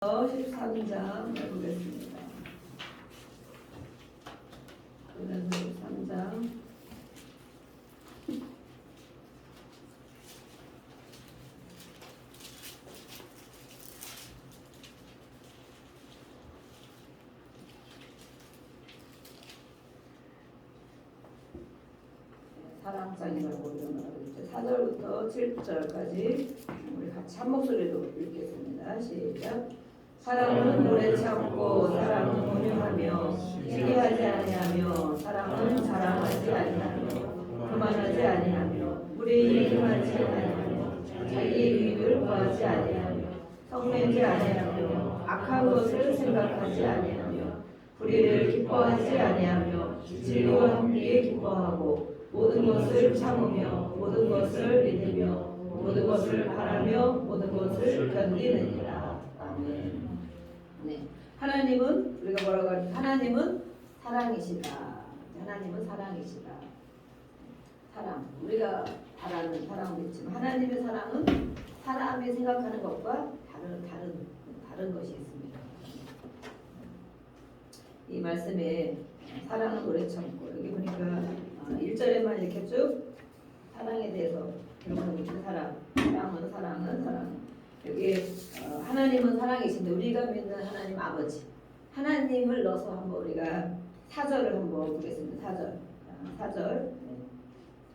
13장 해보겠습니다. 그래서 13장 사랑장이라고 이름을 이제 4절부터 7절까지 우리 같이 한 목소리로 읽겠습니다. 시작. 사랑은 오래 참고 사랑은 온유하며 시기하지 아니하며 사랑은 자랑하지 아니하며 교만하지 아니하며 무례히 행하지 아니하며 자기 이익을 구하지 아니하며 성내지 아니하며 악한 것을 생각하지 아니하며 불의를 기뻐하지 아니하며 진리와 함께 기뻐하고 모든 것을 참으며 모든 것을 믿으며 모든 것을 바라며 모든 것을 견디느니라. 아멘. 네. 하나님은 우리가 뭐라고 할까? 하나님은 사랑이시다. 하나님은 사랑이시다. 사랑. 우리가 바라는 사랑도 있지만 하나님의 사랑은 사람이 생각하는 것과 다른 것이 있습니다. 이 말씀에 사랑은 오래 참고 여기 보니까 1절에만 이렇게 쭉 사랑에 대해서 기록하고 있는 사랑은 여기 하나님은 사랑이신데 우리가 믿는 하나님 아버지 하나님을 넣어서 한번 우리가 4절을 한번 보겠습니다. 4절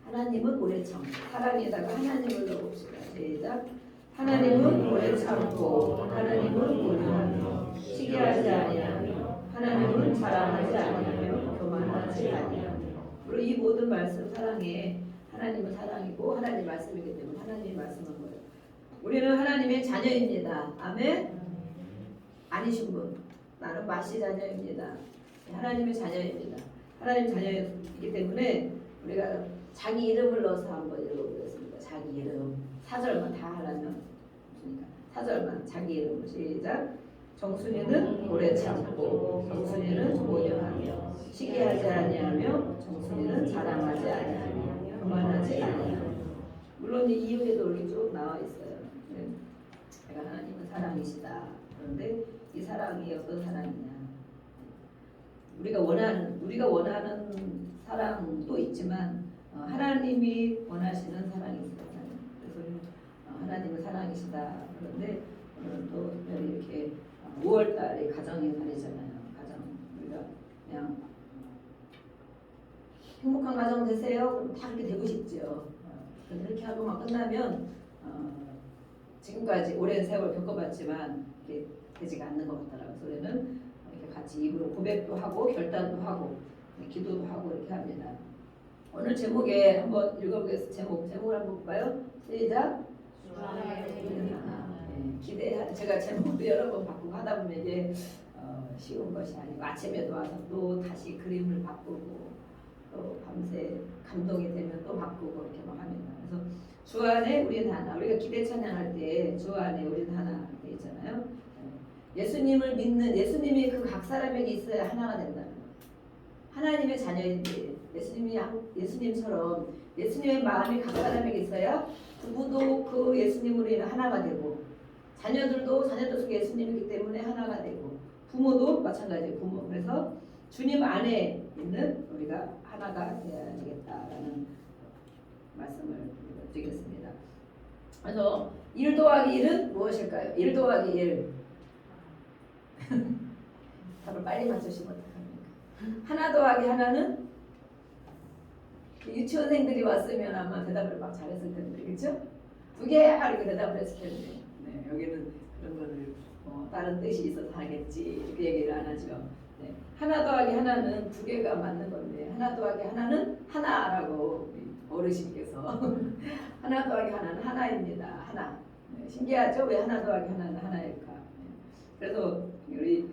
하나님은 오래 참고 사랑에다가 하나님을 넣어봅시다. 시작. 하나님은 오래 참고 하나님은 온유하며 시기하지 아니하며 하나님은 자랑하지 아니하며 교만하지 아니하며 물론 이 모든 말씀 사랑에 하나님은 사랑이고 하나님 말씀이기 때문에 하나님이 말씀한 거예요. 우리는 하나님의 자녀입니다. 아멘. 아니신 분 나는 마시 자녀입니다. 하나님의 자녀입니다. 하나님 자녀이기 때문에 우리가 자기 이름을 넣어서 한번 읽어보겠습니다. 자기 이름 4절만 다 하려면 4절만 자기 이름을 시작. 정순이는 오래 참고 정순이는 온유하며 시기하지 아니하며 정순이는 자랑하지 아니하며 교만하지 아니하며 물론 이 이후에도 이렇게 쭉 나와 있어요. 내가 하나님은 사랑이시다. 그런데 이 사랑이 어떤 사랑이냐? 우리가 원하는 사랑도 있지만 하나님이 원하시는 사랑이 있어요. 그래서 하나님은 사랑이시다. 그런데 오늘 또 이렇게 5월달이 가정의 날이잖아요. 가정 우리가 그냥 행복한 가정 되세요. 그럼 다 그렇게 되고 싶죠. 그렇게 하고만 끝나면 지금까지 오랜 세월 겪어봤지만 이렇게 되지가 않는 것 같더라고요. 그래서 이렇게 같이 입으로 고백도 하고 결단도 하고 기도도 하고 이렇게 합니다. 오늘 제목에 한번 읽어보겠습니다. 제목을 한번 볼까요? 시작. 기대. 제가 제목도 여러 번 바꾸고 하다 보면 이게 쉬운 것이 아니고 아침에도 와서 또 다시 그림을 바꾸고 또 밤새 감동이 되면 또 바꾸고 이렇게 막 합니다. 그래서 주 안에 우리는 하나. 우리가 기대 찬양할 때 주 안에 우리는 하나 이렇게 있잖아요. 예수님을 믿는 예수님이 그 각 사람에게 있어야 하나가 된다는 거예요. 하나님의 자녀인데 예수님처럼 예수님의 마음이 각 사람에게 있어야 부부도 그 예수님으로 인해 하나가 되고 자녀들도 자녀들 속에 예수님이기 때문에 하나가 되고 부모도 마찬가지예요. 부모. 그래서 주님 안에 있는 우리가 하나가 되어야 되겠다라는 말씀을 드리겠습니다. 그래서 1 더하기 1은 무엇일까요? 1 더하기 1 답을 빨리 맞추시면 어떡합니까? 하나 더하기 하나는 유치원생들이 왔으면 아마 대답을 막 잘했을 텐데 그렇죠? 2개 이렇게 대답을 했을 텐데 여기는 그런 거를 다른 뜻이 있어서 하겠지 이렇게 얘기를 안 하죠. 하나 더하기 하나는 2개가 맞는 건데 하나 더하기 하나는 하나라고 어르신께서 하나 더하기 하나는 하나입니다. 하나. 신기하죠? 왜 하나 더하기 하나는 하나일까? 그래서 우리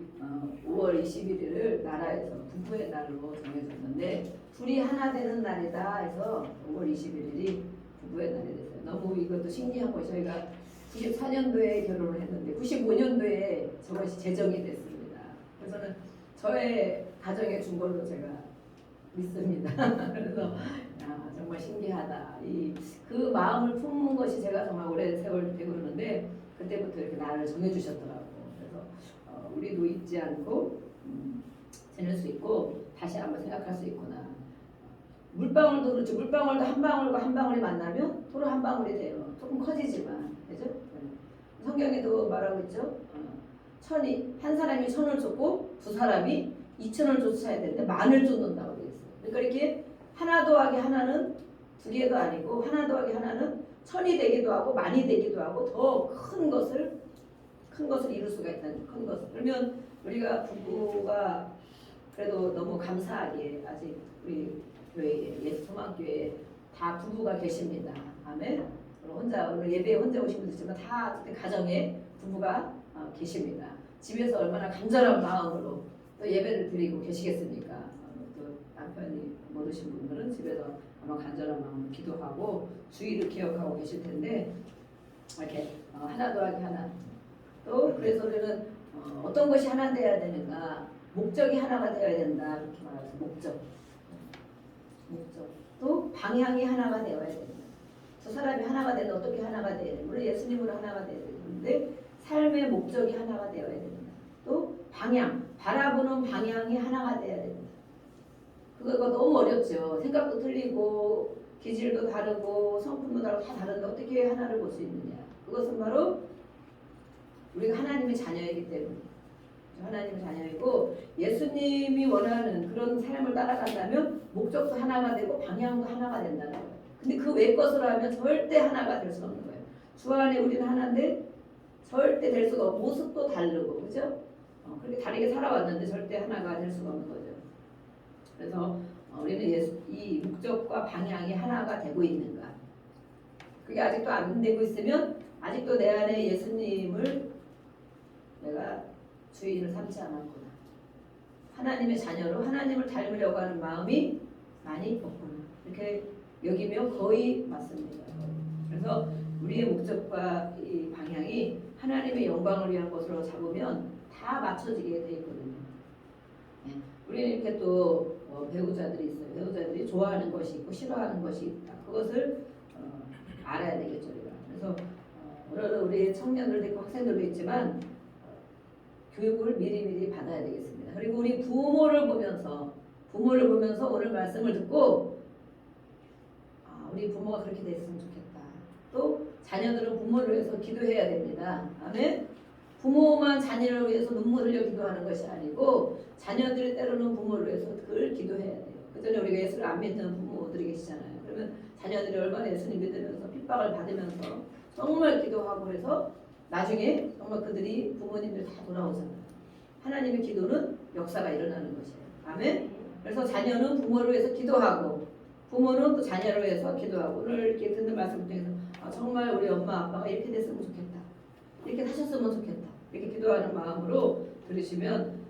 5월 21일을 나라에서 부부의 날로 정해졌는데 둘이 하나 되는 날이다 해서 5월 21일이 부부의 날이 됐어요. 너무 이것도 신기한 거 저희가 94년도에 결혼을 했는데 95년도에 저것이 제정이 됐습니다. 그래서는 저의 가정에 준 걸로 제가 믿습니다. 그래서 정말 신기하다. 그 마음을 품은 것이 제가 정말 오래 세월 되고 그러는데 그때부터 이렇게 나를 정해주셨더라고. 그래서 잊지 않고 지낼 수 있고 다시 한번 생각할 수 있구나. 물방울도 그렇죠. 물방울도 한 방울과 한 방울이 만나면 도로 한 방울이 돼요. 조금 커지지만, 그죠? 성경에도 말하고 있죠. 천이 한 사람이 천을 쫓고 두 사람이 2천을 쫓아야 되는데 만을 쫓는다고 되어 있어요. 그러니까 이렇게 하나 더하기 하나는 두 개도 아니고 하나 더하기 하나는 천이 되기도 하고 만이 되기도 하고 더 큰 것을 이룰 수가 있다는 큰 것을. 그러면 우리가 부부가 그래도 너무 감사하게 아직 우리 교회에 예수소망교회에 다 부부가 계십니다. 아멘. 오늘 예배에 혼자 오신 분도 있지만 다 가정에 부부가 계십니다. 집에서 얼마나 간절한 마음으로 또 예배를 드리고 계시겠습니까? 또 남편이 못 오신 분들은 집에서 아마 간절한 마음으로 기도하고 주의를 기억하고 계실 텐데 이렇게 하나 더하기 하나. 또 그래서 우리는 어떤 것이 하나 되어야 되는가? 목적이 하나가 되어야 된다. 이렇게 말하죠. 목적. 또 방향이 하나가 되어야 된다. 두 사람이 하나가 되는 어떻게 하나가 되어야 된다. 물론 예수님으로 하나가 되어야 되는데 삶의 목적이 하나가 되어야 된다. 또 방향, 바라보는 방향이 하나가 되어야 된다. 그거 너무 어렵죠. 생각도 틀리고 기질도 다르고 성품도 다르고 다 다른데 어떻게 하나를 볼 수 있느냐. 그것은 바로 우리가 하나님의 자녀이기 때문에 하나님의 자녀이고 예수님이 원하는 그런 삶을 따라간다면 목적도 하나가 되고 방향도 하나가 된다는 거예요. 근데 그 외 것으로 하면 절대 하나가 될 수 없는 거예요. 주 안에 우리는 하나인데 절대 될 수가 없고 모습도 다르고 그죠? 그렇게 다르게 살아왔는데 절대 하나가 될 수가 없는 거죠. 그래서 우리는 이 목적과 방향이 하나가 되고 있는가? 그게 아직도 안 되고 있으면 아직도 내 안에 예수님을 내가 주인을 삼지 않았구나. 하나님의 자녀로 하나님을 닮으려고 하는 마음이 많이 없구나. 이렇게 여기면 거의 맞습니다. 그래서 우리의 목적과 이 방향이 하나님의 영광을 위한 것으로 잡으면 다 맞춰지게 돼 있거든요. 우리는 이렇게 또 배우자들이 있어요. 배우자들이 좋아하는 것이 있고 싫어하는 것이 있다. 그것을 알아야 되겠죠. 우리가. 그래서 오늘은 우리 청년들도 있고 학생들도 있지만 교육을 미리미리 받아야 되겠습니다. 그리고 우리 부모를 보면서 오늘 말씀을 듣고 우리 부모가 그렇게 됐으면 좋겠다. 또 자녀들은 부모를 위해서 기도해야 됩니다. 아멘. 부모만 자녀를 위해서 눈물 흘려 기도하는 것이 아니고 자녀들이 때로는 부모를 위해서 늘 기도해야 돼요. 그전에 우리가 예수를 안 믿는 부모들이 계시잖아요. 그러면 자녀들이 얼마나 예수님 믿으면서 핍박을 받으면서 정말 기도하고 그래서 나중에 정말 그들이 부모님들 다 돌아오잖아요. 하나님의 기도는 역사가 일어나는 것이에요. 아멘. 그래서 자녀는 부모를 위해서 기도하고 부모는 또 자녀를 위해서 기도하고 오늘 이렇게 듣는 말씀 중에서 정말 우리 엄마 아빠가 이렇게 됐으면 좋겠다. 이렇게 하셨으면 좋겠다. 이렇게 기도하는 마음으로 들으시면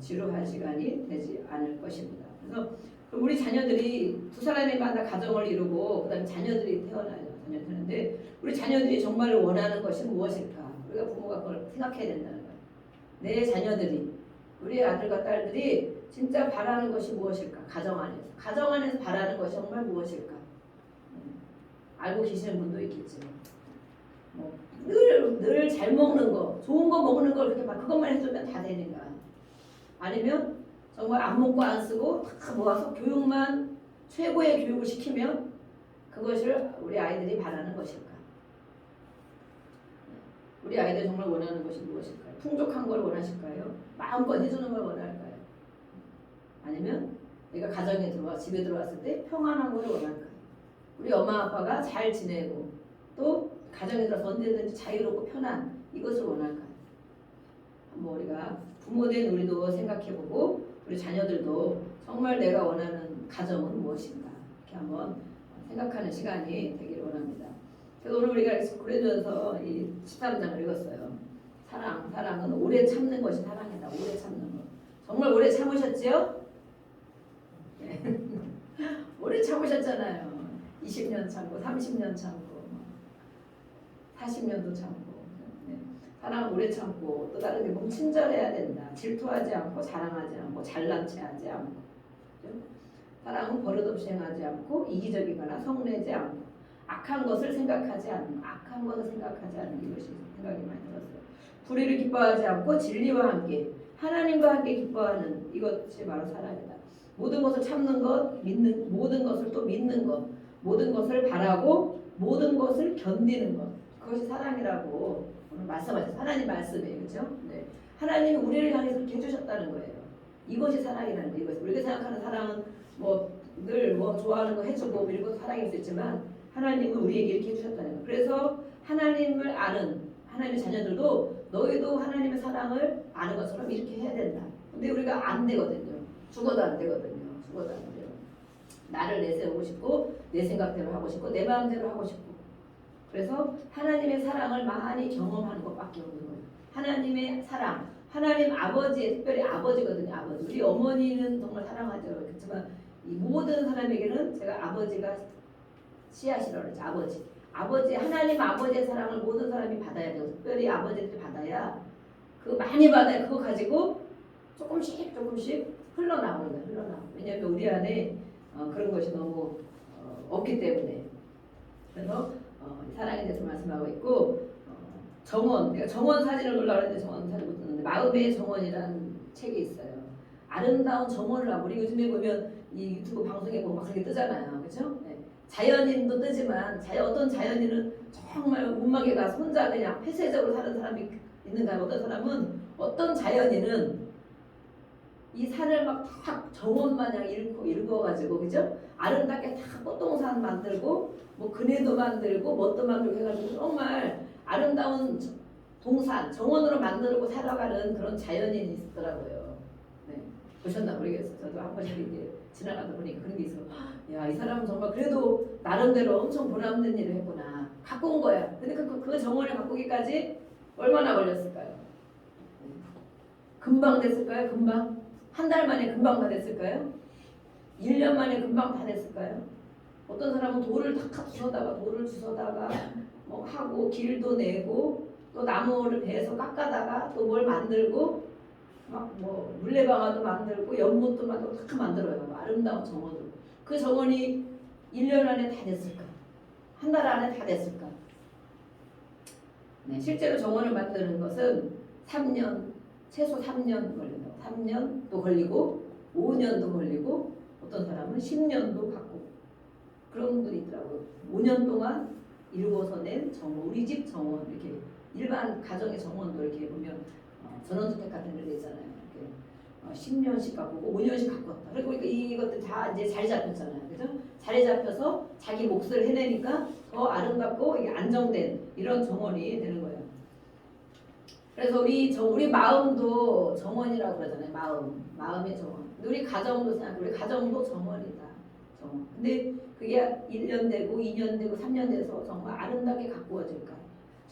지루한 시간이 되지 않을 것입니다. 그래서 우리 자녀들이 두 사람이 만나 가정을 이루고 그다음에 자녀들이 태어나요. 자녀들인데 우리 자녀들이 정말 원하는 것이 무엇일까? 우리가 부모가 그걸 생각해야 된다는 거예요. 내 자녀들이 우리 아들과 딸들이 진짜 바라는 것이 무엇일까? 가정 안에서 바라는 것이 정말 무엇일까? 알고 계시는 분도 있겠지만 늘 잘 먹는 거, 좋은 거 먹는 걸 그렇게 막 그것만 해주면 다 되는가? 아니면 정말 안 먹고 안 쓰고 다 모아서 교육만 최고의 교육을 시키면 그것을 우리 아이들이 바라는 것일까? 우리 아이들이 정말 원하는 것이 무엇일까요? 풍족한 걸 원하실까요? 마음껏 해주는 걸 원할까요? 아니면 내가 가정에 집에 들어왔을 때 평안한 걸 원할까요? 우리 엄마 아빠가 잘 지내고 또 가정에 들어서 언제든지 자유롭고 편한 이것을 원할까요? 한번 우리가 부모된 우리도 생각해보고 우리 자녀들도 정말 내가 원하는 가정은 무엇인가 이렇게 한번 생각하는 시간이 되기를 원합니다. 그래서 오늘 우리가 고린도전서 이 13장을 읽었어요. 사랑은 오래 참는 것이 사랑이다. 오래 참는 것. 정말 오래 참으셨지요? 네. 오래 참으셨잖아요. 20년 참고 30년 참고 40년도 참고. 네. 사랑은 오래 참고 또 다른 게 보면 친절해야 된다. 질투하지 않고 자랑하지 않고 잘난 체하지 않고. 그렇죠? 사랑은 버릇없이 행하지 않고 이기적이거나 성내지 않고 악한 것을 생각하지 않는 이것이 생각이 많이 들었어요. 불의를 기뻐하지 않고 진리와 함께 하나님과 함께 기뻐하는 이것이 바로 사랑이다. 모든 것을 참는 것, 믿는 모든 것을 또 믿는 것, 모든 것을 바라고 모든 것을 견디는 것. 그것이 사랑이라고 오늘 말씀하셨어요. 하나님 말씀이에요. 그렇죠? 네. 하나님이 우리를 향해서 그렇게 해주셨다는 거예요. 이것이 사랑이라는 거예요. 이것이 우리가 생각하는 사랑은 뭐 늘 뭐 좋아하는 거 해주고 뭐 이런 것도 사랑일 수 있지만 하나님은 우리에게 이렇게 해주셨다는 거예요. 그래서 하나님을 아는 하나님의 자녀들도 너희도 하나님의 사랑을 아는 것처럼 이렇게 해야 된다. 근데 우리가 안 되거든요. 죽어도 안 되거든요. 죽어도 안 돼요. 나를 내세우고 싶고 내 생각대로 하고 싶고 내 마음대로 하고 싶고 그래서 하나님의 사랑을 많이 경험하는 것밖에 없는 거예요. 하나님의 사랑, 하나님 아버지, 특별히 아버지거든요. 아버지. 우리 어머니는 정말 사랑하죠. 그렇지만 이 모든 사람에게는 제가 아버지가 씨앗이라고 그러죠. 아버지. 아버지, 하나님 아버지의 사랑을 모든 사람이 받아야 돼요. 특별히 아버지들이 받아야 그 많이 받아야 그거 가지고 조금씩 흘러나오는 거예요. 흘러나오고. 왜냐하면 우리 안에 그런 것이 너무 없기 때문에. 그래서 사랑에 대해서 말씀하고 있고 정원, 내가 정원 사진을 보려고 했는데 정원 사진 못 듣는데 마음의 정원이라는 책이 있어요. 아름다운 정원을 하고 우리 요즘에 보면 이 유튜브 방송에 보면 막 그렇게 뜨잖아요. 그렇죠? 네. 자연인도 뜨지만 어떤 자연인은 정말 운막에 가서 혼자 그냥 폐쇄적으로 사는 사람이 있는가 어떤 사람은 어떤 자연인은 이 산을 막 다 정원 마냥 읽어가지고 그죠? 아름답게 다 꽃동산 만들고 뭐 그네도 만들고 뭣도 만들고 해가지고 정말 아름다운 동산 정원으로 만들고 살아가는 그런 자연인이 있더라고요. 네. 보셨나 모르겠어요. 저도 한 번씩 이제 지나가다 보니까 그런 게 있어. 야, 이 사람은 정말 그래도 나름대로 엄청 보람된 일을 했구나. 갖고 온 거야. 근데 그 정원을 갖고 오기까지 얼마나 걸렸을까요? 금방 됐을까요? 금방? 한 달 만에 금방 다 됐을까요? 1년 만에 금방 다 됐을까요? 어떤 사람은 돌을 주워다가 뭐 하고 길도 내고 또 나무를 베서 깎아다가 또 뭘 만들고 막 뭐 물레방아도 만들고 연못도 만들고 다 만들어요. 아름다운 정원으로. 그 정원이 1년 안에 다 됐을까? 한 달 안에 다 됐을까? 네, 실제로 정원을 만드는 것은 3년, 최소 3년 걸린다고. 3년도 걸리고 5년도 걸리고 어떤 사람은 10년도 갖고 그런 분들이 있더라고요. 5년 동안 이루어서 낸 정원, 우리 집 정원 이렇게 일반 가정의 정원도 이렇게 보면 전원주택 같은 데 있잖아요. 이렇게 10년씩 갖고 5년씩 갖고 왔다. 그리고 이것들 다 이제 자리 잡혔잖아요. 그죠? 자리 잡혀서 자기 몫을 해내니까 더 아름답고 이게 안정된 이런 정원이 되는 거예요. 그래서 우리 마음도 정원이라고 그러잖아요. 마음의 정원. 우리 가정도 생각해. 우리 가정도 정원이다. 정원. 근데 그게 1년 되고 2년 되고 3년 돼서 정말 아름답게 가꾸어질까?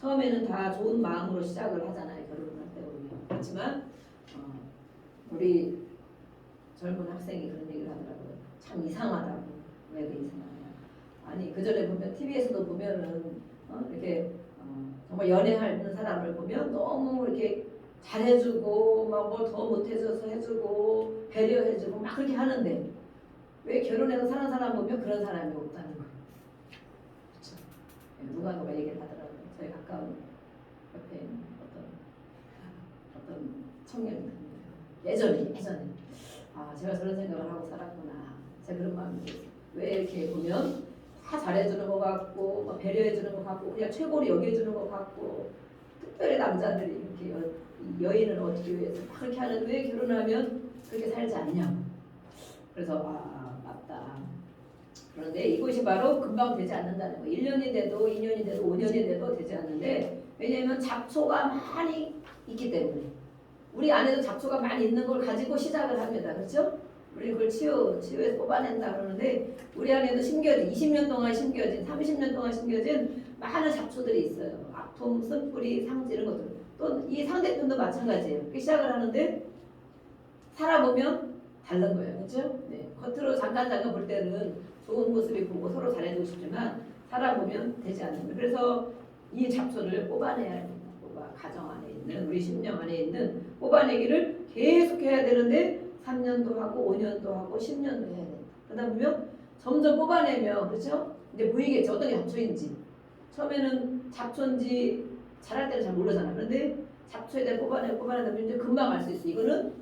처음에는 다 좋은 마음으로 시작을 하잖아요. 결혼할 때 보면. 그렇지만 우리 젊은 학생이 그런 얘기를 하더라고요. 참 이상하다고. 왜 그 이상하냐? 아니 그 전에 보면 TV에서도 보면은 이렇게 정말 연애하는 사람을 보면 너무 이렇게 잘해주고 막 뭘 더 못해줘서 해주고 배려해주고 막 그렇게 하는데 왜 결혼해서 사는 사람 보면 그런 사람이 없다는 거예요. 그렇죠? 누가 얘기를 하더라고요. 저희 가까운 옆에 있는 어떤 청년이 예전에 제가 저런 생각을 하고 살았구나. 제가 그런 마음이 들었어요. 왜 이렇게 보면 다 잘해주는 것 같고 막 배려해주는 것 같고 그냥 최고로 여겨주는 것 같고 특별히 남자들이 이렇게 여인을 얻기 위해서 막 그렇게 하는데 왜 결혼하면 그렇게 살지 않냐고. 그래서 맞다. 그런데 이것이 바로 금방 되지 않는다는 거예요. 1년이 돼도 2년이 돼도 5년이 돼도 되지 않는데 왜냐하면 잡초가 많이 있기 때문에 우리 안에도 잡초가 많이 있는 걸 가지고 시작을 합니다. 그렇죠? 우리 그걸 치유해서 뽑아낸다 그러는데 우리 안에도 심겨진 20년 동안 심겨진 30년 동안 심겨진 많은 잡초들이 있어요. 아톰, 쓴뿌리, 상지 이런 것들. 또 이 상대편도 마찬가지예요. 시작을 하는데 살아보면 다른 거예요. 그렇죠? 네. 겉으로 잠깐 볼 때는 좋은 모습이 보고 서로 잘해주고 싶지만 살아보면 되지 않는 거예요. 그래서 이 잡초를 뽑아내야 합니다. 가정 안에 있는 우리 심령 안에 있는 뽑아내기를 계속 해야 되는데 3년도 하고 5년도 하고 10년도 해야 된다. 그러다 보면 점점 뽑아내면 그렇죠? 이제 보이겠죠. 어떤 게 잡초인지. 처음에는 잡초인지 잘할 때는 잘 모르잖아. 그런데 잡초에 대해 뽑아내면 이제 금방 알 수 있어. 이거는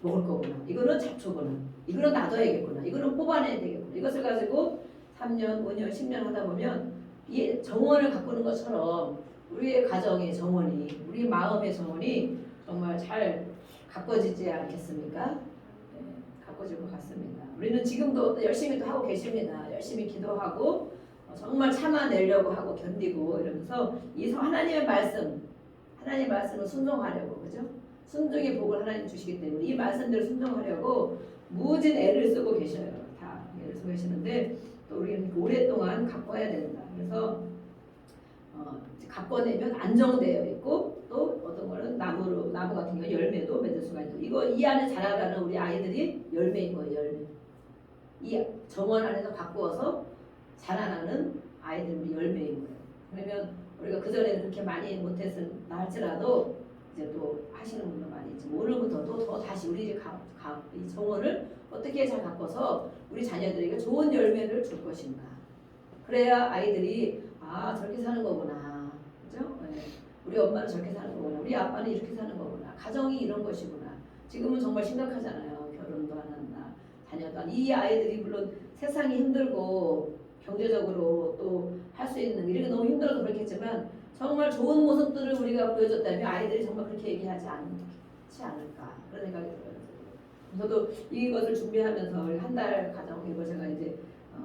먹을 거구나. 이거는 잡초구나. 이거는 놔둬야겠구나. 이거는 뽑아내야 되겠구나. 이것을 가지고 3년, 5년, 10년 하다 보면 이 정원을 가꾸는 것처럼 우리의 가정의 정원이, 우리 마음의 정원이 정말 잘 가꿔지지 않겠습니까? 네, 가꿔질 것 같습니다. 우리는 지금도 열심히 또 하고 계십니다. 열심히 기도하고 정말 참아내려고 하고 견디고 이러면서 이 하나님의 말씀을 순종하려고, 그죠? 순종의 복을 하나님 주시기 때문에 이 말씀대로 순종하려고 무진 애를 쓰고 계셔요. 다 애를 쓰고 계시는데 또 우리는 오랫동안 가꿔야 된다. 그래서 가꿔내면 안정되어 있고 또 어떤 거는 나무 같은 경우 열매도 맺을 수가 있고 이 안에 자라가는 우리 아이들이 열매인 거예요. 열매. 이 정원 안에서 가꾸어서 자라나는 아이들이 열매인 거예요. 그러면 우리가 그전에는 그렇게 많이 못했을나 할지라도 이제 또 하시는 분들 많이 있지만 오늘부터 또 더 다시 우리 이 정원을 어떻게 잘 가꿔서 우리 자녀들에게 좋은 열매를 줄 것인가. 그래야 아이들이 저렇게 사는 거구나. 그죠? 네. 우리 엄마는 저렇게 사는 거구나. 우리 아빠는 이렇게 사는 거구나. 가정이 이런 것이구나. 지금은 정말 심각하잖아요. 결혼도 안 한다. 자녀도 안. 이 아이들이 물론 세상이 힘들고 경제적으로 또 할 수 있는 일이 너무 힘들어서 그렇겠지만 정말 좋은 모습들을 우리가 보여줬다면 아이들이 정말 그렇게 얘기하지 않지 않을까 그런 생각이 들어요. 저도 이것을 준비하면서 한 달 가정 이거 제가 이제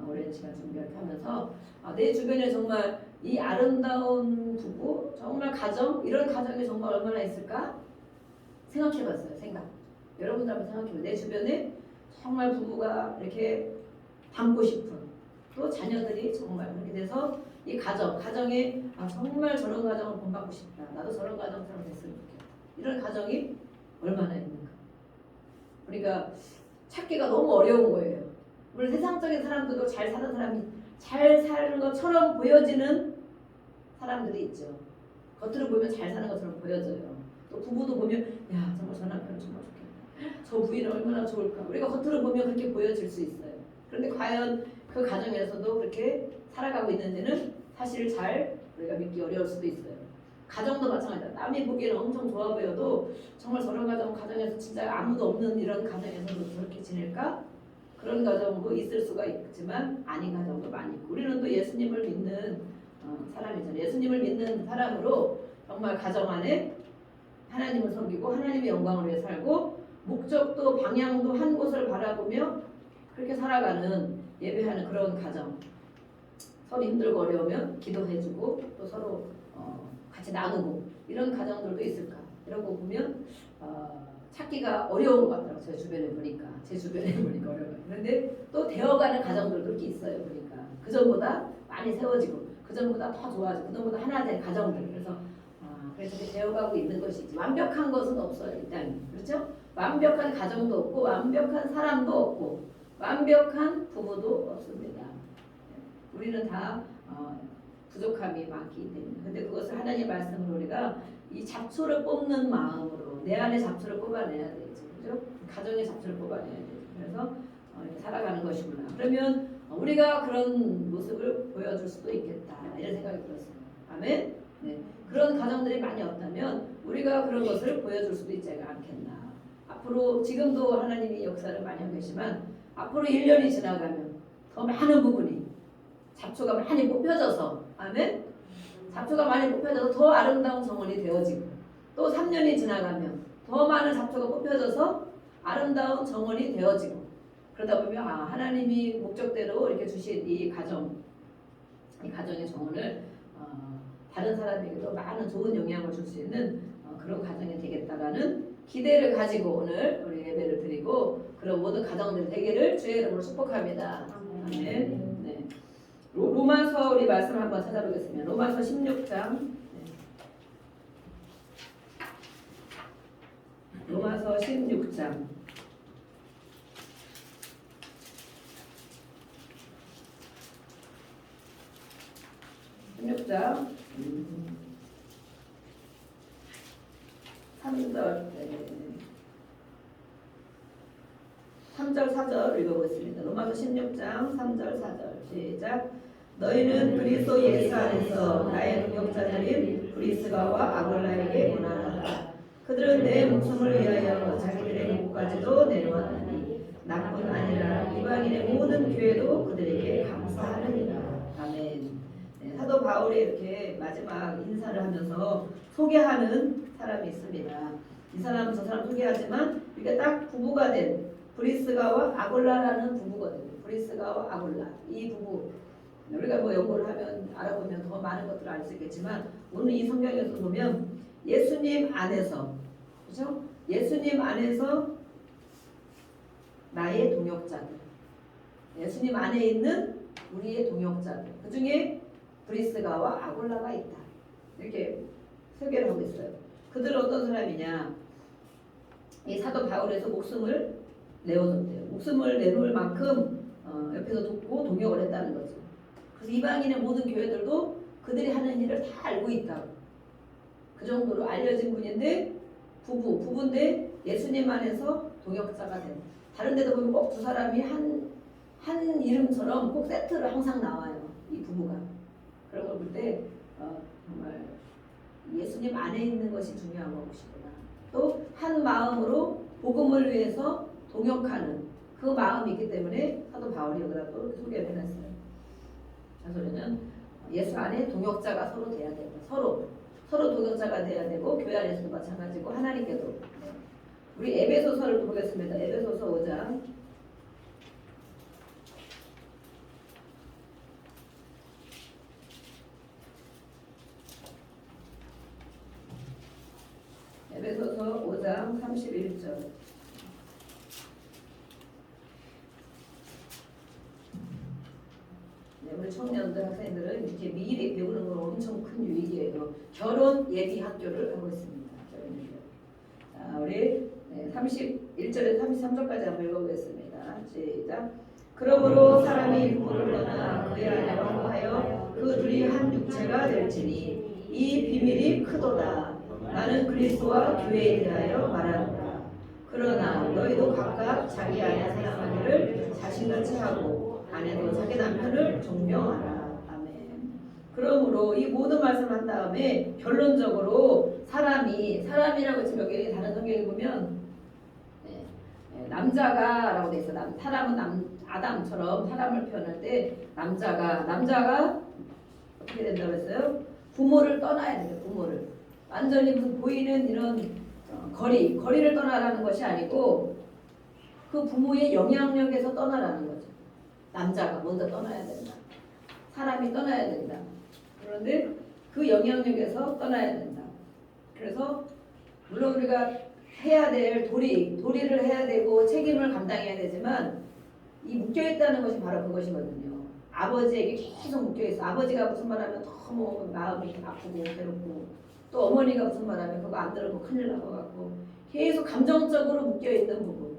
오랜 시간 준비를 하면서 내 주변에 정말 이 아름다운 부부 정말 가정 이런 가정이 정말 얼마나 있을까 생각해봤어요. 여러분들 한번 생각해봐요. 내 주변에 정말 부부가 이렇게 닮고 싶은 또 자녀들이 정말 그렇게 돼서 이 가정에 정말 저런 가정을 본받고 싶다. 나도 저런 가정처럼 됐으면 좋겠다. 이런 가정이 얼마나 있는가. 우리가 찾기가 너무 어려운 거예요. 물론 세상적인 사람들도 잘 사는 사람이 잘 사는 것처럼 보여지는 사람들이 있죠. 겉으로 보면 잘 사는 것처럼 보여져요. 또 부부도 보면 야 정말 저 남편은 정말 좋겠다. 저 부인은 얼마나 좋을까. 우리가 겉으로 보면 그렇게 보여질 수 있어요. 그런데 과연 그 가정에서도 그렇게 살아가고 있는지는 사실 잘 우리가 믿기 어려울 수도 있어요. 가정도 마찬가지다. 남이 보기에는 엄청 좋아 보여도 정말 저런 가정에서 진짜 아무도 없는 이런 가정에서도 저렇게 지낼까? 그런 가정도 있을 수가 있지만 아닌 가정도 많이 있고 우리는 또 예수님을 믿는 사람이잖아요. 예수님을 믿는 사람으로 정말 가정 안에 하나님을 섬기고 하나님의 영광을 위해 살고 목적도 방향도 한 곳을 바라보며 그렇게 살아가는 예배하는 그런 가정. 서로 힘들고 어려우면 기도해주고 또 서로 같이 나누고 이런 가정들도 있을까? 이런 거 보면 찾기가 어려운 것 같더라고요. 제 주변에 보니까 어려워요. 그런데 또 되어가는 가정들도 이렇게 있어요. 보니까 그전보다 많이 세워지고 그전보다 더 좋아지고 그전보다 하나 된 가정들. 그래서 이렇게 되어가고 있는 것이지 완벽한 것은 없어요. 일단 그렇죠? 완벽한 가정도 없고 완벽한 사람도 없고 완벽한 부부도 없습니다. 우리는 다 부족함이 많기 때문에. 근데 그것을 하나님의 말씀으로 우리가 이 잡초를 뽑는 마음으로 내 안에 잡초를 뽑아내야 되죠. 그죠? 가정의 잡초를 뽑아내야 되죠. 그래서 이렇게 살아가는 것이구나. 그러면 우리가 그런 모습을 보여줄 수도 있겠다. 이런 생각이 들었어요. 아멘? 네. 그런 가정들이 많이 없다면 우리가 그런 것을 보여줄 수도 있지 않겠나. 앞으로 지금도 하나님이 역사를 많이 하고 계시지만 앞으로 1년이 지나가면 더 많은 부분이 잡초가 많이 뽑혀져서 아멘? 잡초가 많이 뽑혀져서 더 아름다운 정원이 되어지고 또 3년이 지나가면 더 많은 잡초가 뽑혀져서 아름다운 정원이 되어지고 그러다 보면 하나님이 목적대로 이렇게 주신 이 가정의 정원을 다른 사람에게도 많은 좋은 영향을 줄 수 있는 그런 가정이 되겠다라는 기대를 가지고 오늘 우리 예배를 드리고 그런 모든 가정들 되기를 주의 이름으로 축복합니다. 아멘. 네. 로마서 우리 말씀 한번 찾아보겠습니다. 로마서 16장. 로마서 16장. 16장 3절 4절 읽어보겠습니다. 로마서 16장 3절 4절 시작. 너희는 그리스도 예수 안에서 나의 동역자들인 브리스가와 아굴라에게 문안하다. 그들은 내 목숨을 위하여 자기들의 목까지도 내려왔느니 나뿐 아니라 이방인의 모든 교회도 그들에게 감사하느니라. 아멘. 네, 사도 바울이 이렇게 마지막 인사를 하면서 소개하는 사람이 있습니다. 이 사람 저 사람 소개하지만 이게 딱 부부가 된 브리스가와 아골라라는 부부거든요. 브리스가와 아골라 이 부부 우리가 뭐 연구를 하면 알아보면 더 많은 것들을 알 수 있겠지만 오늘 이 성경에서 보면 예수님 안에서 그렇죠? 예수님 안에서 나의 동역자들 예수님 안에 있는 우리의 동역자들 그 중에 브리스가와 아골라가 있다. 이렇게 소개를 하고 있어요. 그들은 어떤 사람이냐 이 사도 바울에서 목숨을 내어줬대요. 목숨을 내놓을 만큼 옆에서 돕고 동역을 했다는 거죠. 그래서 이방인의 모든 교회들도 그들이 하는 일을 다 알고 있다고. 그 정도로 알려진 분인데 부부인데 예수님 안에서 동역자가 된. 다른 데도 보면 꼭 두 사람이 한 이름처럼 꼭 세트로 항상 나와요. 이 부부가. 그런 걸 볼 때 정말 예수님 안에 있는 것이 중요한 것이구나. 또 한 마음으로 복음을 위해서 동역하는 그 마음이 있기 때문에 사도 바울이 여기다 또 이렇게 소개를 해놨어요. 그래서 예수 안에 동역자가 서로 돼야 되고 서로 동역자가 돼야 되고 교회 안에서도 마찬가지고 하나님께도. 우리 에베소서를 또 보겠습니다. 에베소서 5장 에베소서 5장 31절 우리 청년들 학생들은 이렇게 미리 배우는 건 엄청 큰 유익이에요. 결혼 예비 학교를 하고 있습니다. 자, 우리 31절에서 33절까지 한번 읽어보겠습니다. 시작. 그러므로 사람이 부모를 떠나 그의 아내와 합하여 그 둘이 한 육체가 될지니 이 비밀이 크도다. 나는 그리스도와 교회에 대하여 말하노라. 그러나 너희도 각각 자기 아내 사랑하기를 자신같이 하고 아내도 자기 남편을 존경하라. 아멘. 그러므로 이 모든 말씀을 한 다음에 결론적으로 사람이라고 지금 여기 다른 성경에 보면 남자가라고 돼 있어. 사람은 아담처럼 사람을 표현할 때 남자가 어떻게 된다고 했어요? 부모를 떠나야 돼요. 부모를 완전히 무슨 보이는 이런 거리를 떠나라는 것이 아니고 그 부모의 영향력에서 떠나라는 거죠. 남자가 먼저 떠나야 된다. 사람이 떠나야 된다. 그런데 그 영향력에서 떠나야 된다. 그래서 물론 우리가 해야 될 도리를 해야 되고 책임을 감당해야 되지만 이 묶여있다는 것이 바로 그것이거든요. 아버지에게 계속 묶여있어. 아버지가 무슨 말하면 너무 마음이 아프고 괴롭고 또 어머니가 무슨 말하면 그거 안 들으면 큰일 날 것 같고 계속 감정적으로 묶여있는 부분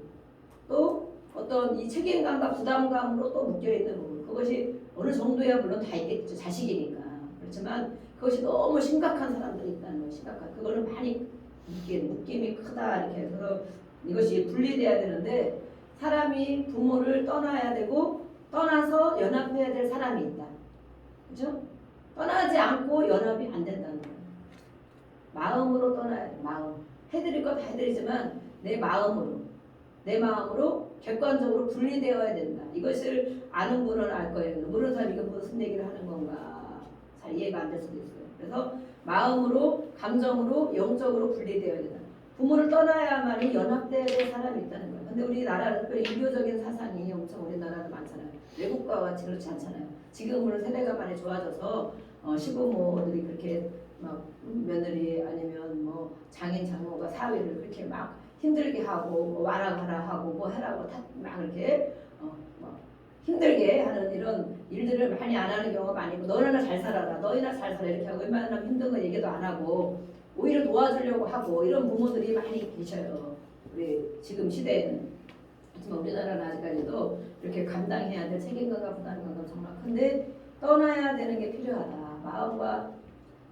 또 어떤 이 책임감과 부담감으로 또 묶여있는 부분 그것이 어느 정도야 물론 다 있겠죠. 자식이니까. 그렇지만 그것이 너무 심각한 사람들이 있다는 거예요. 심각한. 그거는 많이 묶임이 크다 이렇게 해서 이것이 분리돼야 되는데 사람이 부모를 떠나야 되고 떠나서 연합해야 될 사람이 있다. 그렇죠? 떠나지 않고 연합이 안 된다는 거예요. 마음으로 떠나야 돼. 마음. 해드릴 거 다 해드리지만 내 마음으로 객관적으로 분리되어야 된다. 이것을 아는 분은 알 거예요. 모르는 사람이 이거 무슨 얘기를 하는 건가 잘 이해가 안 될 수도 있어요. 그래서 마음으로, 감정으로, 영적으로 분리되어야 된다. 부모를 떠나야만이 연합돼야 될 사람이 있다는 거예요. 근데 우리나라는 특별히 유교적인 사상이 엄청 우리나라도 많잖아요. 외국과 같이 그렇지 않잖아요. 지금은 세대가 많이 좋아져서 시부모들이 그렇게 막 며느리 아니면 뭐 장인 장모가 사위를 그렇게 막 힘들게 하고 뭐 와라가라 하고 뭐 해라고 막 이렇게 힘들게 하는 이런 일들을 많이 안 하는 경우가 많이 있고 너희나 잘 살아라 너희나 잘 살아 이렇게 하고 웬만하면 힘든 거 얘기도 안 하고 오히려 도와주려고 하고 이런 부모들이 많이 계셔요. 우리 지금 시대에는. 하지만 우리나라는 아직까지도 이렇게 감당해야 될 책임감과 부담감은 정말 큰데 떠나야 되는 게 필요하다. 마음과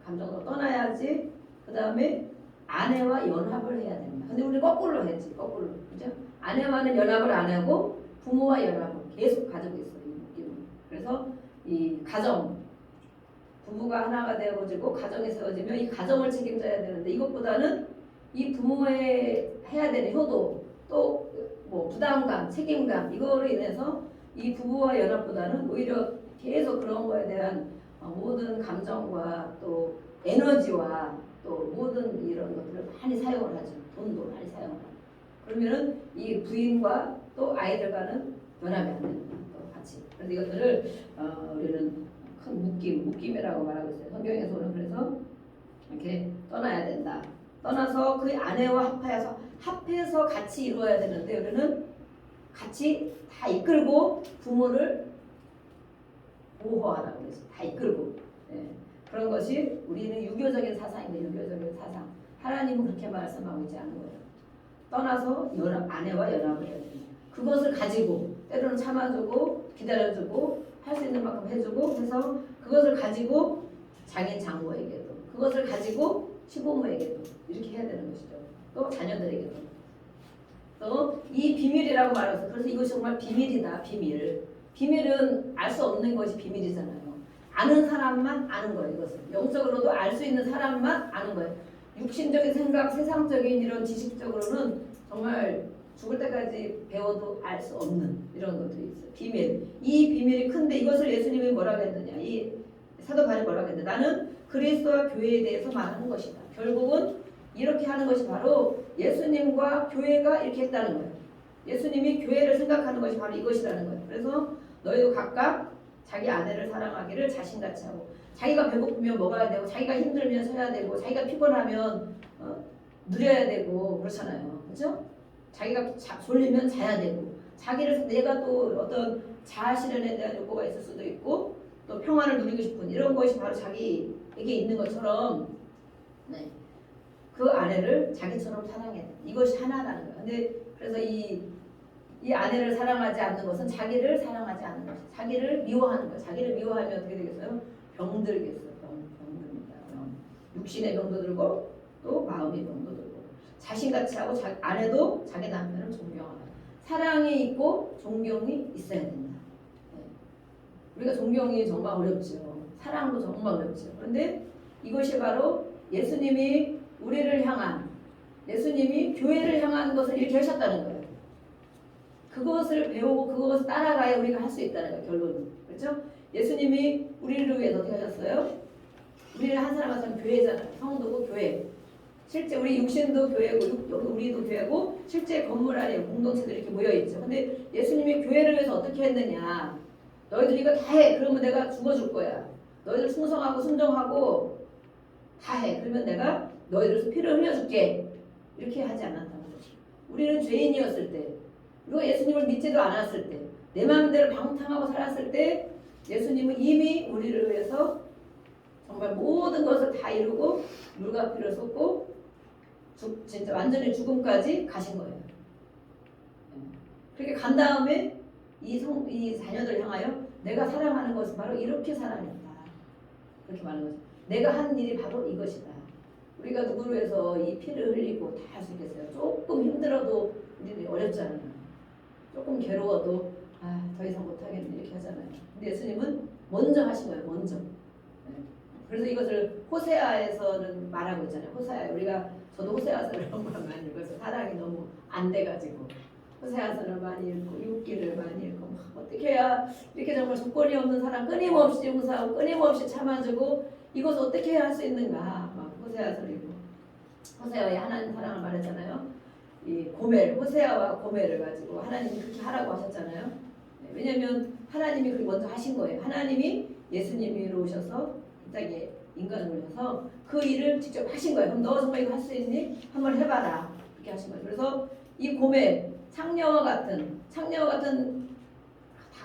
감정도 떠나야지 그 다음에 아내와 연합을 해야 된다. 근데 우리 거꾸로 했지. 거꾸로. 그죠? 아내와는 연합을 안 하고 부모와 연합을 계속 가지고 있어요. 이 느낌을. 그래서 이 가정 부부가 하나가 되어지고 가정이 세워지면 이 가정을 책임져야 되는데 이것보다는 이 부모의 해야 되는 효도 또 뭐 부담감, 책임감 이거로 인해서 이 부부와 연합보다는 오히려 계속 그런 거에 대한 모든 감정과 또 에너지와 또 모든 이런 것들을 많이 사용을 하죠. 돈도 많이 사용을 하죠. 그러면은 이 부인과 또 아이들과는 연합이 안 되는 거예요. 또 같이. 그래서 이것들을 우리는 큰 묶임이라고 말하고 있어요. 성경에서는 그래서 이렇게 떠나야 된다. 떠나서 그 아내와 합해서 같이 이루어야 되는데 우리는 같이 다 이끌고 부모를 보호하라고 그러죠. 다 이끌고. 예. 그런 것이 우리는 유교적인 사상인데 유교적인 사상. 하나님은 그렇게 말씀하고 있지 않은 거예요. 떠나서 아내와 연합을 해야 된다. 그것을 가지고 때로는 참아주고 기다려주고 할 수 있는 만큼 해주고 해서 그것을 가지고 장인 장모에게도 그것을 가지고 시부모에게도 이렇게 해야 되는 것이죠. 또 자녀들에게도 또 이 비밀이라고 말해서 그래서 이것이 정말 비밀이다. 비밀은 알 수 없는 것이 비밀이잖아요. 아는 사람만 아는 거예요. 이것은 영적으로도 알 수 있는 사람만 아는 거예요. 육신적인 생각, 세상적인 이런 지식적으로는 정말 죽을 때까지 배워도 알 수 없는 이런 것들이 있어요. 비밀. 이 비밀이 큰데 이것을 예수님이 뭐라고 했느냐. 이 사도 바울이 뭐라고 했느냐. 나는 그리스도와 교회에 대해서 말하는 것이다. 결국은 이렇게 하는 것이 바로 예수님과 교회가 이렇게 했다는 거예요. 예수님이 교회를 생각하는 것이 바로 이것이라는 거예요. 그래서 너희도 각각 자기 아내를 사랑하기를 자신같이 하고 자기가 배고프면 먹어야 되고 자기가 힘들면 쉬어야 되고 자기가 피곤하면 누려야 되고 그렇잖아요. 그렇죠? 자기가 졸리면 자야 되고 자기를 내가 또 어떤 자아 실현에 대한 욕구가 있을 수도 있고 또 평안을 누리고 싶은 이런 것이 바로 자기에게 있는 것처럼 네. 그 아내를 자기처럼 사랑해야 돼. 이것이 하나라는 거예요. 근데 그래서 이 아내를 사랑하지 않는 것은 자기를 사랑하지 않는 것이 자기를 미워하는 거예요. 자기를 미워하면 어떻게 되겠어요? 병들겠어요. 병듭니다. 육신의 병도 들고 또 마음의 병도 들고 자신같이 하고 아내도 자기 남편을 존경하라. 사랑이 있고 존경이 있어야 된다. 네. 우리가 존경이 정말 어렵죠. 사랑도 정말 어렵죠. 그런데 이것이 바로 예수님이 우리를 향한 예수님이 교회를 향한 것을 이렇게 하셨다는 거예요. 그것을 배우고 그것을 따라가야 우리가 할 수 있다는 거예요. 결론은. 그렇죠? 예수님이 우리를 위해서 어떻게 하셨어요? 우리를 한 사람 한 사람 교회잖아요. 성도고 교회. 실제 우리 육신도 교회고 우리도 교회고 실제 건물 안에 공동체들이 이렇게 모여있죠. 근데 예수님이 교회를 위해서 어떻게 했느냐. 너희들 이거 다 해. 그러면 내가 죽어줄 거야. 너희들 충성하고 순종하고 다 해. 그러면 내가 너희들에서 피를 흘려줄게. 이렇게 하지 않았다는 거죠. 우리는 죄인이었을 때 우리가 예수님을 믿지도 않았을 때 내 마음대로 방탕하고 살았을 때 예수님은 이미 우리를 위해서 정말 모든 것을 다 이루고 물과 피를 쏟고 진짜 완전히 죽음까지 가신 거예요. 그렇게 간 다음에 이 자녀들 향하여 내가 사랑하는 것은 바로 이렇게 사랑했다. 그렇게 말하는 거죠. 내가 한 일이 바로 이것이다. 우리가 누구를 위해서 이 피를 흘리고 다 할 수 있겠어요. 조금 힘들어도 우리는 어렵잖아요. 조금 괴로워도 더 이상 못하겠네 이렇게 하잖아요. 근데 예수님은 먼저 하신 거예요. 먼저. 그래서 이것을 호세아에서는 말하고 있잖아요. 호세아 저도 호세아서를 정말 많이 읽어서 사랑이 너무 안 돼가지고 호세아서를 많이 읽고 욥기를 많이 읽고 어떻게 해야 이렇게 정말 조건이 없는 사람 끊임없이 용서하고 끊임없이 참아주고 이것을 어떻게 해야 할 수 있는가 막 호세아서를 읽고 호세아의 하나님 사랑을 말했잖아요. 이 호세아와 고멜을 가지고 하나님이 그렇게 하라고 하셨잖아요. 왜냐하면 하나님이 그렇게 먼저 하신 거예요. 하나님이 예수님으로 오셔서 이 땅에 인간으로 오셔서 그 일을 직접 하신 거예요. 그럼 너 정말 이거 할 수 있니? 한번 해봐라. 이렇게 하신 거예요. 그래서 이 고멜 창녀와 같은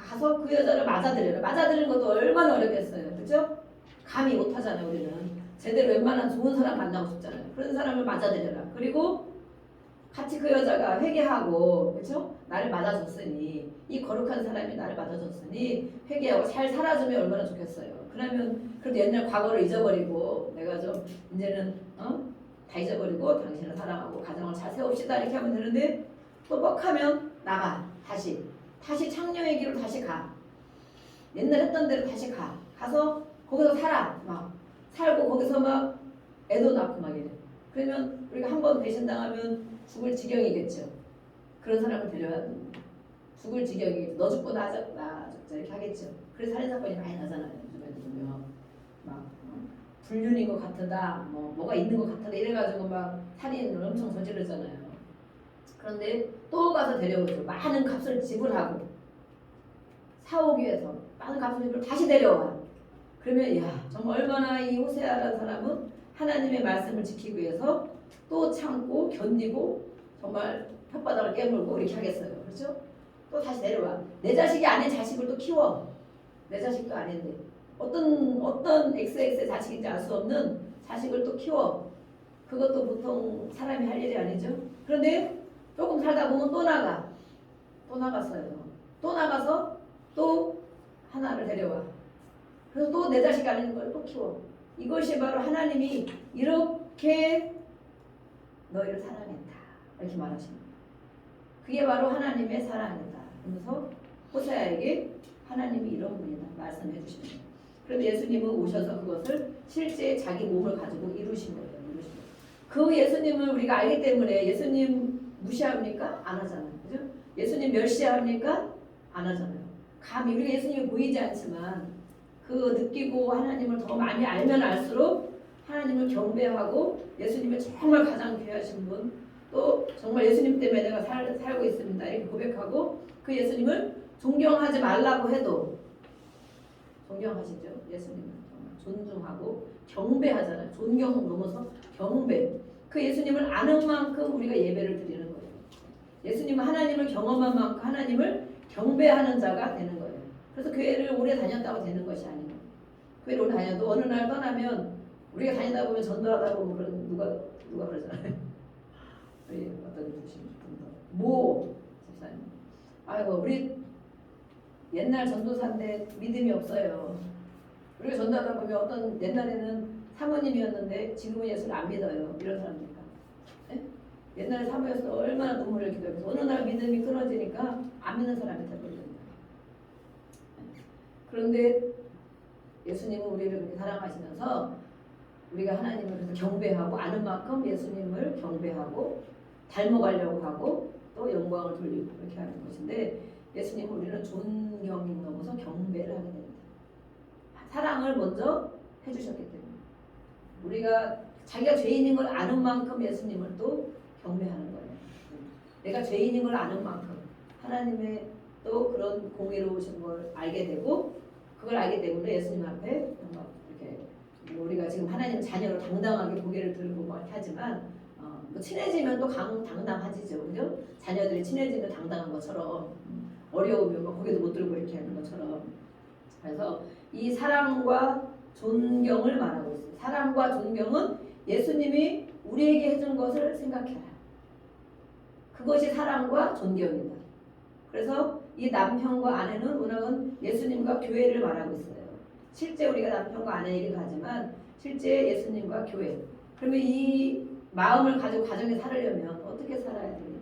가서 그 여자를 맞아들이는 것도 얼마나 어렵겠어요. 그렇죠? 감히 못하잖아요. 우리는 제대로 웬만한 좋은 사람 만나고 싶잖아요. 그런 사람을 맞아들여라. 그리고 같이 그 여자가 회개하고 그렇죠? 나를 맞아줬으니 이 거룩한 사람이 나를 맞아줬으니 회개하고 잘 살아주면 얼마나 좋겠어요. 그러면 그래도 옛날 과거를 잊어버리고 내가 좀 이제는 다 잊어버리고 당신을 사랑하고 가정을 잘 세웁시다 이렇게 하면 되는데 또 뻑하면 나가 다시 창녀의 길로 다시 가. 옛날 했던 대로 다시 가서 거기서 살아 막 살고 거기서 막 애도 낳고 막 이래. 그러면 우리가 한 번 배신당하면 죽을 지경이겠죠. 그런 사람을 데려야 됩니다. 죽을 지경이겠죠. 너 죽고 나 죽자 이렇게 하겠죠. 그래서 살인사건이 많이 나잖아요. 요즘에도 보면 막 불륜인 것 같다, 뭐가 있는 것 같다 이래가지고 막 살인을 엄청 저지르잖아요. 그런데 또 가서 데려오죠. 많은 값을 지불하고 사오기 위해서 많은 값을 지불 다시 데려와. 그러면 야 정말 얼마나 이 호세아라는 사람은 하나님의 말씀을 지키기 위해서 또 참고 견디고 정말 혓바닥을 깨물고 이렇게 하겠어요. 그렇죠? 또 다시 내려와. 내 자식이 아닌 자식을 또 키워. 내 자식도 아닌데 어떤 XX의 자식인지 알 수 없는 자식을 또 키워. 그것도 보통 사람이 할 일이 아니죠. 그런데 조금 살다 보면 또 나가. 또 나갔어요. 또 나가서 또 하나를 데려와. 그래서 또 내 자식 아닌 걸 또 키워. 이것이 바로 하나님이 이렇게 너희를 사랑했다. 이렇게 말하십니다. 그게 바로 하나님의 사랑이다. 그래서 호세아에게 하나님이 이런 분이다. 말씀해 주십니다. 그럼 예수님은 오셔서 그것을 실제 자기 몸을 가지고 이루신 거예요. 그 예수님을 우리가 알기 때문에 예수님 무시합니까? 안 하잖아요. 그죠? 예수님 멸시합니까? 안 하잖아요. 감히 우리가 예수님이 보이지 않지만 그 느끼고 하나님을 더 많이 알면 알수록 하나님을 경배하고 예수님이 정말 가장 귀하신 분, 또 정말 예수님 때문에 내가 살고 있습니다. 이렇게 고백하고 그 예수님을 존경하지 말라고 해도 존경하시죠. 예수님을 정말 존중하고 경배하잖아요. 존경 넘어서 경배. 그 예수님을 아는 만큼 우리가 예배를 드리는 거예요. 예수님은 하나님을 경험한 만큼 하나님을 경배하는 자가 되는 거예요. 그래서 교회를 오래 다녔다고 되는 것이 아니에요. 교회를 오래 다녀도 어느 날 떠나면 우리가 다니다 보면 전도하다 보면 그런 누가 그러잖아요. 우리 어떤 분도 모 집사님, 아이고 우리 옛날 전도사인데 믿음이 없어요. 우리가 전도하다 보면 어떤 옛날에는 사모님이었는데 지금은 예수를 안 믿어요. 이런 사람들까? 네? 옛날에 사모였을 때 얼마나 눈물을 기도해서 어느 날 믿음이 끊어지니까 안 믿는 사람이 되거든요. 그런데 예수님은 우리를 그렇게 사랑하시면서 우리가 하나님을 그래서 경배하고 아는 만큼 예수님을 경배하고 닮아가려고 하고 또 영광을 돌리고 그렇게 하는 것인데 예수님은 우리는 존경이 넘어서 경배를 하게 됩니다. 사랑을 먼저 해주셨기 때문에 우리가 자기가 죄인인 걸 아는 만큼 예수님을 또 경배하는 거예요. 내가 죄인인 걸 아는 만큼 하나님의 또 그런 공의로우신 걸 알게 되고 그걸 알기 때문에 예수님 앞에 이렇게 우리가 지금 하나님 자녀로 당당하게 고개를 들고 막 하지만 뭐 친해지면 또 당당하지죠, 그죠? 자녀들이 친해지면 당당한 것처럼 어려우면 막 고개도 못 들고 이렇게 하는 것처럼 그래서 이 사랑과 존경을 말하고 있어요. 사랑과 존경은 예수님이 우리에게 해준 것을 생각해라. 그것이 사랑과 존경이다. 그래서 이 남편과 아내는 워낙은 예수님과 교회를 말하고 있어요. 실제 우리가 남편과 아내 얘기도 하지만 실제 예수님과 교회. 그러면 이 마음을 가지고 가정에 살으려면 어떻게 살아야 됩니까?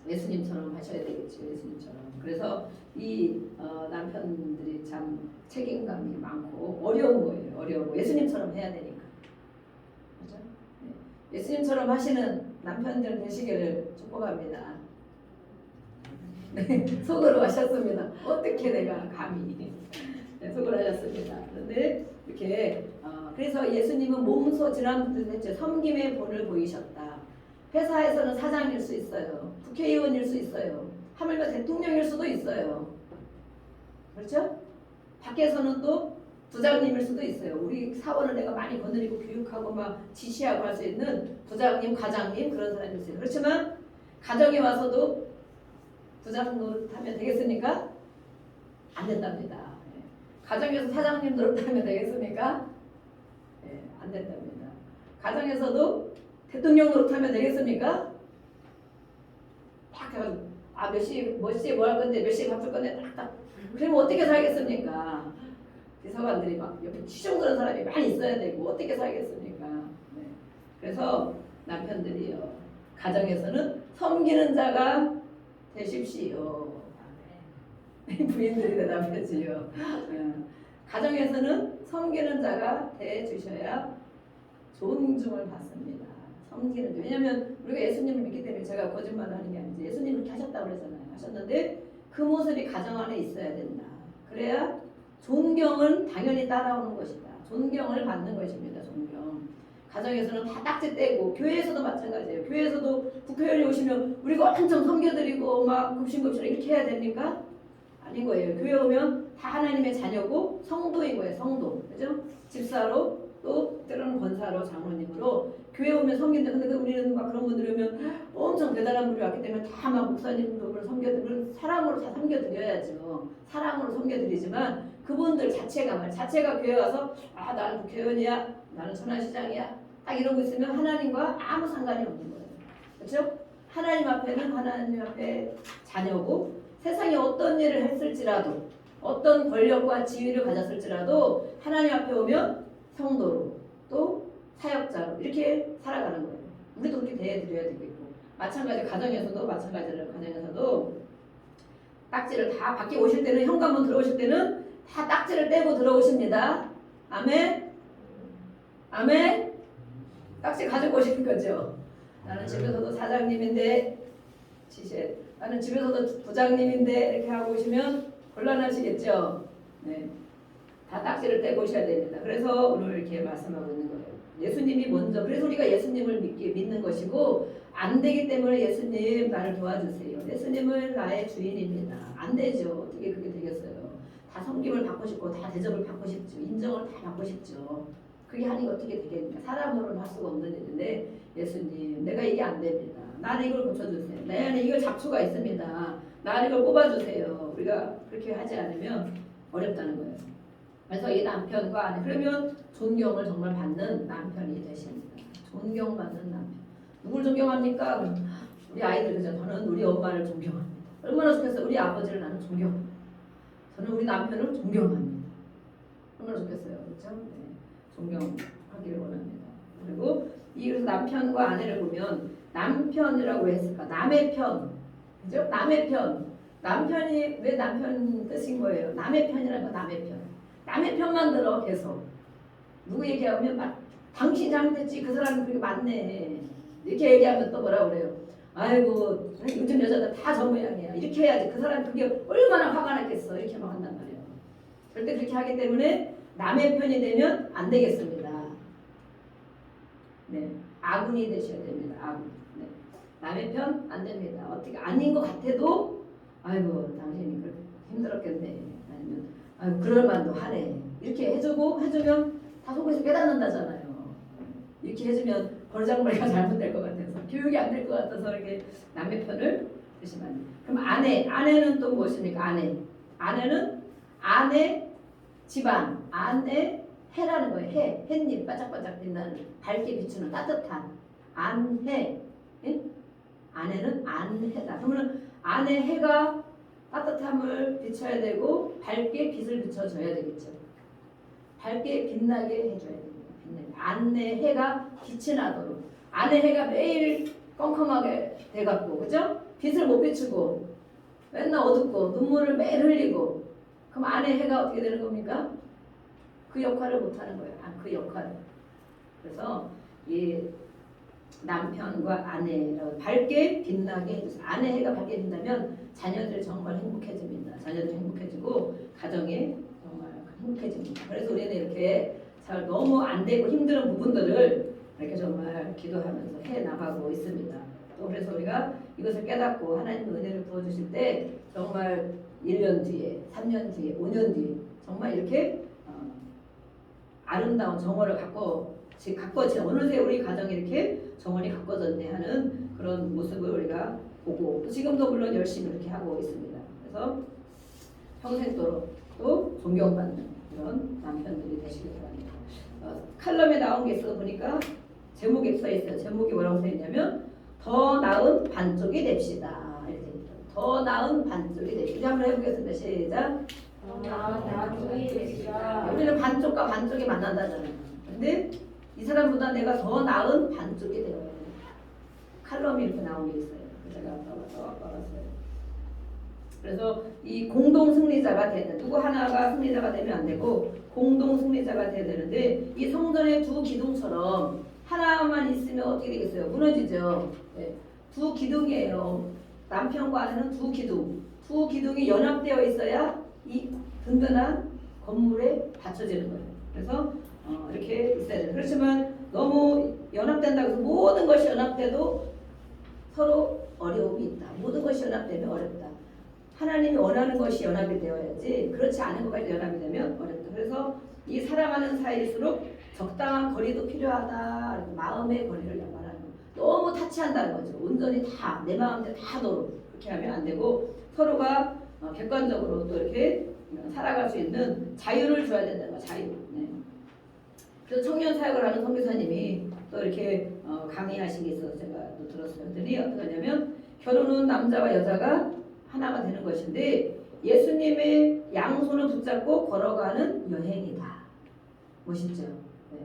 예수님처럼 하셔야 되겠죠. 예수님처럼. 그래서 이 남편들이 참 책임감이 많고 어려운 거예요. 어려워. 예수님처럼 해야 되니까. 그렇죠? 네. 예수님처럼 하시는 남편들 되시기를 축복합니다. 네, 속으로 하셨습니다. 어떻게 내가 감히 네, 속으로 하셨습니다. 그런데 이렇게 그래서 예수님은 몸소 지난번도 했죠. 섬김의 본을 보이셨다. 회사에서는 사장일 수 있어요. 국회의원일 수 있어요. 하물며 대통령일 수도 있어요. 그렇죠? 밖에서는 또 부장님일 수도 있어요. 우리 사원을 내가 많이 거느리고 교육하고 막 지시하고 할 수 있는 부장님, 과장님 그런 사람이 있어요. 그렇지만 가정에 와서도 부장 노릇하면 되겠습니까? 안 된답니다. 가정에서 사장님 노릇하면 되겠습니까? 안 된답니다. 가정에서도 대통령 노릇하면 되겠습니까? 딱 해가지고 몇 시에 뭐 할 건데 몇 시에 밥 줄 건데 딱딱 그러면 어떻게 살겠습니까? 대사관들이 막 옆에 치중 그런 사람이 많이 있어야 되고 어떻게 살겠습니까? 네. 그래서 남편들이요 가정에서는 섬기는 자가 되십시오. 부인들이 대답하지요. 가정에서는 섬기는 자가 돼 주셔야 존중을 받습니다. 섬기는 자. 왜냐하면 우리가 예수님을 믿기 때문에 제가 거짓말하는 게 아니지. 예수님 그렇게 하셨다고 그랬잖아요. 하셨는데 그 모습이 가정 안에 있어야 된다. 그래야 존경은 당연히 따라오는 것이다. 존경을 받는 것입니다. 존경. 가정에서는 다 딱지 떼고 교회에서도 마찬가지예요. 교회에서도 국회의원이 오시면 우리가 엄청 섬겨드리고 막 굽신굽신 이렇게 해야 됩니까? 아닌 거예요. 교회 오면 다 하나님의 자녀고 성도인 거예요. 성도. 그죠? 집사로 또 때로는 권사로 장로님으로 교회 오면 섬긴다. 근데 우리는 막 그런 분들이 오면 엄청 대단한 분이 왔기 때문에 다 막 목사님으로 섬겨드리고 사랑으로 다 섬겨드려야죠. 사랑으로 섬겨드리지만 그분들 자체가 교회 와서 아 나는 국회의원이야. 나는 천안시장이야. 딱 이러고 있으면 하나님과 아무 상관이 없는 거예요. 그렇죠? 하나님 앞에는 하나님 앞에 자녀고 세상에 어떤 일을 했을지라도 어떤 권력과 지위를 가졌을지라도 하나님 앞에 오면 성도로 또 사역자로 이렇게 살아가는 거예요. 우리도 그렇게 대해드려야 되겠고 마찬가지 가정에서도 마찬가지로 가정에서도 딱지를 다 밖에 오실 때는 현관문 들어오실 때는 다 딱지를 떼고 들어오십니다. 아멘. 아멘. 딱지 가지고 오시는 거죠. 나는 집에서도 사장님인데 나는 집에서도 부장님인데 이렇게 하고 오시면 곤란하시겠죠. 네. 다 딱지를 떼고 오셔야 됩니다. 그래서 오늘 이렇게 말씀하고 있는 거예요. 예수님이 먼저 그래서 우리가 예수님을 믿는 것이고 안 되기 때문에 예수님 나를 도와주세요. 예수님은 나의 주인입니다. 안 되죠. 어떻게 그게 되겠어요. 다 섬김을 받고 싶고 다 대접을 받고 싶죠. 인정을 다 받고 싶죠. 그게 하는 게 어떻게 되겠습니까? 사람으로는 할 수가 없는 일인데 예수님 내가 이게 안 됩니다. 나는 이걸 고쳐주세요. 내 안에 이걸 잡초가 있습니다. 나는 이걸 뽑아주세요. 우리가 그렇게 하지 않으면 어렵다는 거예요. 그래서 이 남편과 아내 그러면 존경을 정말 받는 남편이 되십니다. 존경받는 남편. 누굴 존경합니까? 우리 아이들 그죠? 저는 우리 엄마를 존경합니다. 얼마나 좋겠어요. 우리 아버지를 나는 존경합니다. 저는 우리 남편을 존경합니다. 얼마나 좋겠어요. 그렇죠? 네. 존경하기를 원합니다. 그리고 이래서 남편과 아내를 보면 남편이라고 왜 했을까? 남의 편. 그죠? 남의 편. 남편이 왜 남편 뜻인 거예요? 남의 편이라는 건 남의 편. 남의 편만 들어 계속. 누구 얘기하면 막 당신 잘못했지 그 사람이 그렇게 맞네. 이렇게 얘기하면 또 뭐라 그래요? 아이고 요즘 여자들 다 저 모양이야. 이렇게 해야지. 그 사람 그게 얼마나 화가 났겠어. 이렇게 막 한단 말이에요. 절대 그렇게 하기 때문에 남의 편이 되면 안 되겠습니다. 네, 아군이 되셔야 됩니다. 아군. 네. 남의 편 안 됩니다. 어떻게 아닌 것 같아도 아이고 당신이 그렇게 힘들었겠네. 아니면 아이고 그럴 만도 하네. 이렇게 해주면 다 속에서 깨닫는다잖아요. 이렇게 해주면 버르장머리가 잘못될 것 같아서 교육이 안 될 것 같아서 이렇게 남의 편을 드시면 안 돼요. 그럼 아내는 또 무엇입니까? 아내는 아내 집안 아내 해라는 거예요. 햇님 반짝반짝 빛나는 밝게 비추는 따뜻한 안해. 예? 아내는 안해다. 그러면 아내 해가 따뜻함을 비춰야 되고 밝게 빛을 비춰줘야 되겠죠. 밝게 빛나게 해줘야 됩니다. 아내 해가 빛이 나도록. 아내 해가 매일 컴컴하게 돼갖고 그죠? 빛을 못 비추고 맨날 어둡고 눈물을 매일 흘리고 그럼 아내 해가 어떻게 되는 겁니까? 그 역할을 못하는 거예요. 그 역할을. 그래서 이 남편과 아내를 밝게 빛나게 해주세요. 아내 해가 밝게 빛나면 자녀들이 정말 행복해집니다. 자녀들이 행복해지고 가정이 정말 행복해집니다. 그래서 우리는 이렇게 잘 너무 안 되고 힘든 부분들을 이렇게 정말 기도하면서 해 나가고 있습니다. 또 그래서 우리가 이것을 깨닫고 하나님의 은혜를 부어주실 때 정말 1년 뒤에, 3년 뒤에, 5년 뒤에 정말 이렇게 아름다운 정원을 가꿔진 어느새 우리 가정이 이렇게 정원이 가꿔졌네 하는 그런 모습을 우리가 보고 또 지금도 물론 열심히 이렇게 하고 있습니다. 그래서 평생도록 또 존경받는 그런 남편들이 되시길 바랍니다. 칼럼에 나온 게 있어 보니까 제목에 써 있어요. 제목이 뭐라고 써 있냐면 더 나은 반쪽이 됩시다. 이렇게 더 나은 반쪽이 됩시다. 한번 해보겠습니다. 시작. 더 나은 반쪽이 됩시다. 우리는 반쪽과 반쪽이 만난다잖아요. 근데 이 사람보다 내가 더 나은 반쪽이 되어야 돼요. 칼럼이 이렇게 나온 게 있어요. 제가 써봤어요. 그래서 이 공동 승리자가 돼야 돼. 누구 하나가 승리자가 되면 안 되고 공동 승리자가 돼야 되는데 이 성전의 두 기둥처럼 하나만 있으면 어떻게 되겠어요? 무너지죠. 네. 두 기둥이에요. 남편과 아내는 두 기둥. 두 기둥이 연합되어 있어야 이 든든한 건물에 받쳐지는 거예요. 그래서 이렇게 있어야 돼요. 그렇지만 너무 연합된다고 해서 모든 것이 연합돼도 서로 어려움이 있다. 모든 것이 연합되면 어렵다. 하나님이 원하는 것이 연합이 되어야지 그렇지 않은 것까지 연합이 되면 어렵다. 그래서 이 사랑하는 사이일수록 적당한 거리도 필요하다. 마음의 거리를 말하는 거예요. 너무 타치한다는 거죠. 온전히 다 내 마음대로 다 너로 그렇게 하면 안 되고 서로가 객관적으로 또 이렇게 살아갈 수 있는 자유를 줘야 된다는 거예요. 자유. 네. 그래서 청년 사역을 하는 선교사님이 또 이렇게 강의하신 게 있어서 제가 또 들었어요. 그랬더니 어떻게 하냐면 결혼은 남자와 여자가 하나가 되는 것인데 예수님의 양손을 붙잡고 걸어가는 여행이다. 멋있죠? 네.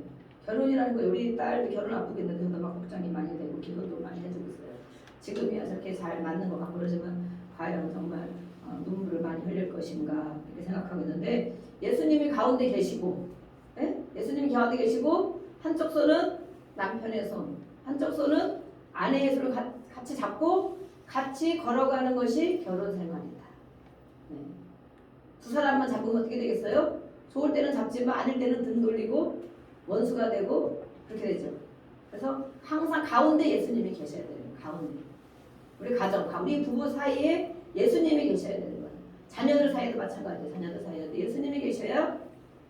결혼이라는 거 우리 딸도 결혼 앞두고 있는데 저도 막 걱정이 많이 되고 기도도 많이 해주고 있어요. 지금이야 저렇게 잘 맞는 것 같고 그러지만 과연 정말 눈물을 많이 흘릴 것인가 이렇게 생각하고 있는데 예수님이 가운데 계시고 예수님이 가운데 계시고 한쪽 손은 남편의 손 한쪽 손은 아내의 손을 같이 잡고 같이 걸어가는 것이 결혼 생활이다. 네. 두 사람만 잡으면 어떻게 되겠어요? 좋을 때는 잡지만 아닐 때는 등 돌리고 원수가 되고 그렇게 되죠. 그래서 항상 가운데 예수님이 계셔야 돼요. 가운데. 우리 가정, 우리 부부 사이에 예수님이 계셔야 되는 거예요. 자녀들 사이에도 마찬가지예요. 자녀들 사이에도 예수님이 계셔야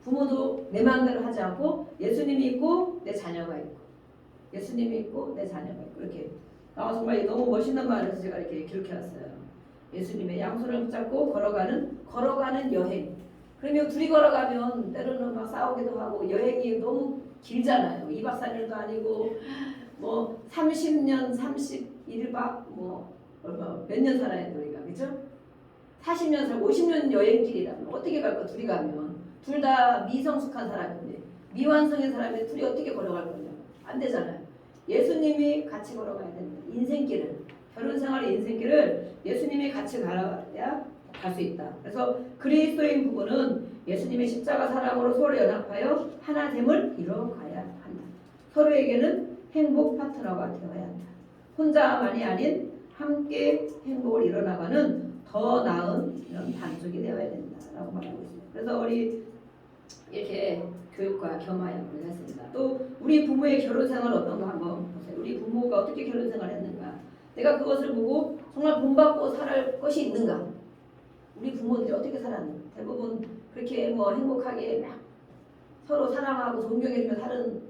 부모도 내 마음대로 하지 않고 예수님이 있고 내 자녀가 있고 예수님이 있고 내 자녀가 있고 이렇게 정말 너무 멋있는 말을 제가 이렇게 기록해놨어요. 예수님의 양손을 붙잡고 걸어가는 여행. 그러면 둘이 걸어가면 때로는 막 싸우기도 하고 여행이 너무 길잖아요. 2박 3일도 아니고 뭐 30년 31박 뭐 몇 년 살아야 돼 우리가 그죠? 40년 살 50년 여행길이라면 어떻게 갈 거야 둘이 가면 둘 다 미성숙한 사람인데 미완성인 사람이 둘이 어떻게 걸어갈 거냐 안 되잖아요. 예수님이 같이 걸어가야 됩니다. 인생길을 결혼생활의 인생길을 예수님이 같이 가야 갈 수 있다. 그래서 그리스도인 부부는 예수님의 십자가 사랑으로 서로 연합하여 하나됨을 이뤄가야 한다. 서로에게는 행복 파트너가 되어야 한다. 혼자만이 아닌 함께 행복을 이뤄나가는 더 나은 이런 반쪽이 되어야 된다라고 말하고 있습니다. 그래서 우리 이렇게 교육과 겸하여를 했습니다. 또 우리 부모의 결혼 생활 어떤 거 한번 보세요. 우리 부모가 어떻게 결혼 생활을 했는가. 내가 그것을 보고 정말 본받고 살 것이 있는가. 우리 부모들이 어떻게 살았는가. 대부분 그렇게 뭐 행복하게 막 서로 사랑하고 존경해주며 사는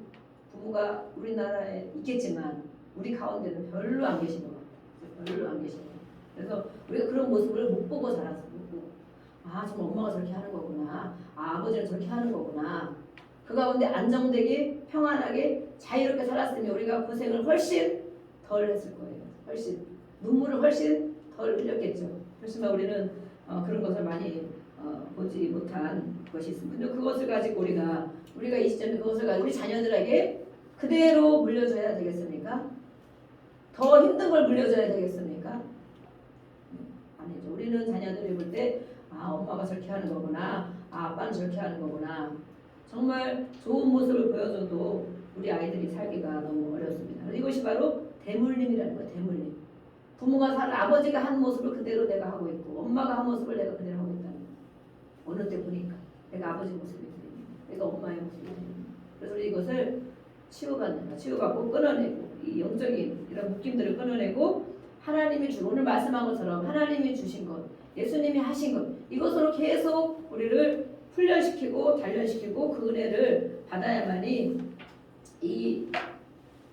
부모가 우리나라에 있겠지만 우리 가운데는 별로 안 계신 것 같아요. 별로 안 계신 것 같아요. 그래서 우리가 그런 모습을 못 보고 자랐어요. 못 보고. 아 정말 엄마가 저렇게 하는 거구나. 아 아버지는 저렇게 하는 거구나. 그 가운데 안정되게 평안하게 자유롭게 살았으면 우리가 고생을 훨씬 덜 했을 거예요. 훨씬 눈물을 훨씬 덜 흘렸겠죠. 그렇지만 우리는 그런 것을 많이 보지 못한 것이 있습니다. 근데 그것을 가지고 우리가 이 시점에 그것을 가지고 우리 자녀들에게 그대로 물려줘야 되겠습니까? 더 힘든 걸 물려줘야 되겠습니까? 아니죠. 우리는 자녀들이 볼 때 아 엄마가 저렇게 하는 거구나. 아 아빠는 저렇게 하는 거구나. 정말 좋은 모습을 보여줘도 우리 아이들이 살기가 너무 어렵습니다. 이것이 바로 대물림이라는 거예요. 대물림. 부모가 사는 아버지가 한 모습을 그대로 내가 하고 있고 엄마가 한 모습을 내가 그대로 하고 있다는 거예요. 어느 때 보니까 내가 아버지 모습이 들립니다. 내가 엄마의 모습이 들립니다. 그래서 우리 이것을 치유받고 끊어내고 이 영적인 이런 묶임들을 끊어내고 하나님이 오늘 말씀한 것처럼 하나님이 주신 것 예수님이 하신 것 이것으로 계속 우리를 훈련시키고 단련시키고 그 은혜를 받아야만이 이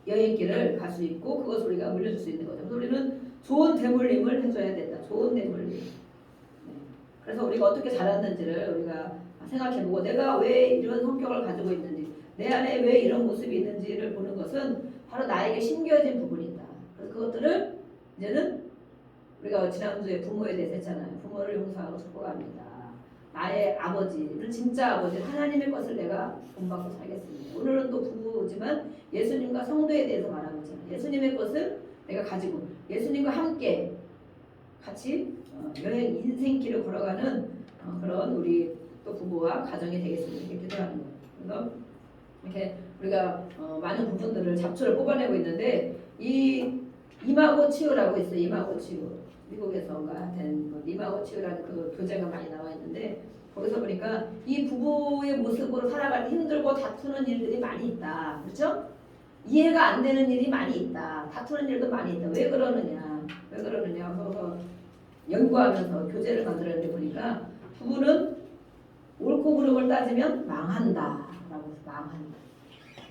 여행길을 갈 수 있고 그것을 우리가 물려줄 수 있는 거죠. 그래서 우리는 좋은 대물림을 해줘야 된다. 좋은 대물림. 네. 그래서 우리가 어떻게 자랐는지를 우리가 생각해보고 내가 왜 이런 성격을 가지고 있는지 내 안에 왜 이런 모습이 있는지를 보는 것은 바로 나에게 심겨진 부분이다. 그래서 그것들을 이제는 우리가 지난주에 부모에 대해서 했잖아요. 부모를 용서하고 축복합니다. 나의 아버지를 진짜 아버지 하나님의 것을 내가 본받고 살겠습니다. 오늘은 또 부부지만 예수님과 성도에 대해서 말하는 거잖아요. 예수님의 것을 내가 가지고 예수님과 함께 같이 여행 인생길을 걸어가는 그런 우리 또 부부와 가정이 되겠습니다. 이렇게 기도하는 거예요. 그래서 이렇게 우리가 많은 부분들을 잡초를 뽑아내고 있는데 이 임하고 치유라고 있어요. 임하고 치유. 미국에서가 된 임하고 치유라는 그 교재가 많이 나와 있는데 거기서 보니까 이 부부의 모습으로 살아갈 때 힘들고 다투는 일들이 많이 있다. 그렇죠? 이해가 안 되는 일이 많이 있다. 다투는 일도 많이 있다. 왜 그러느냐? 왜 그러느냐? 그래서 연구하면서 교재를 만들었는데 보니까 부부는 옳고 그름을 따지면 망한다. 라고 해서 망한다.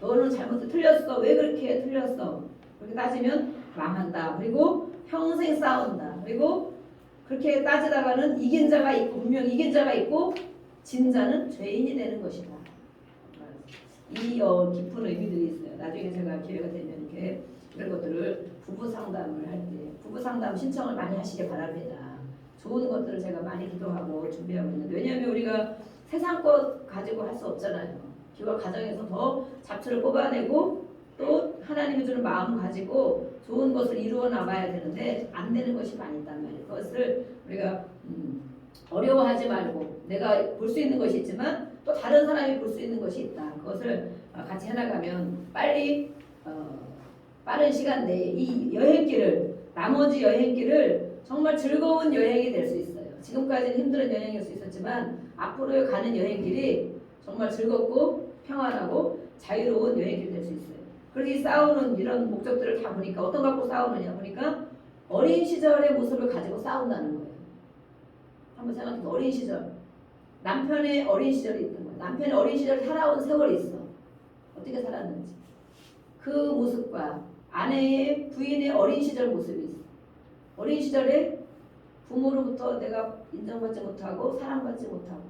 너는 잘못해 틀렸어. 왜 그렇게 틀렸어? 그렇게 따지면 망한다. 그리고 평생 싸운다. 그리고 그렇게 따지다가는 이긴 자가 있고 분명 이긴 자가 있고 진 자는 죄인이 되는 것이다. 이 깊은 의미들이 있어요. 나중에 제가 기회가 되면 이렇게 이런 것들을 부부 상담을 할 때 부부 상담 신청을 많이 하시길 바랍니다. 좋은 것들을 제가 많이 기도하고 준비하고 있는데 왜냐하면 우리가 세상 것 가지고 할 수 없잖아요. 기와 가정에서 더 잡초를 뽑아내고 또 하나님이 주는 마음 가지고 좋은 것을 이루어 나가야 되는데 안 되는 것이 많이 있단 말이에요. 그것을 우리가 어려워하지 말고 내가 볼 수 있는 것이 있지만 또 다른 사람이 볼 수 있는 것이 있다. 그것을 같이 해나가면 빨리 빠른 시간 내에 이 여행길을 나머지 여행길을 정말 즐거운 여행이 될 수 있어요. 지금까지는 힘든 여행일 수 있었지만 앞으로 가는 여행길이 정말 즐겁고 평안하고 자유로운 여행길이 될 수 있어요. 그래서 이 싸우는 이런 목적들을 다 보니까 어떤 거 갖고 싸우느냐 보니까 어린 시절의 모습을 가지고 싸운다는 거예요. 한번 생각해보세요. 어린 시절 남편의 어린 시절이 있던 거예요. 남편의 어린 시절 살아온 세월이 있어. 어떻게 살았는지 그 모습과 아내의 부인의 어린 시절 모습이 있어. 어린 시절에 부모로부터 내가 인정받지 못하고 사랑받지 못하고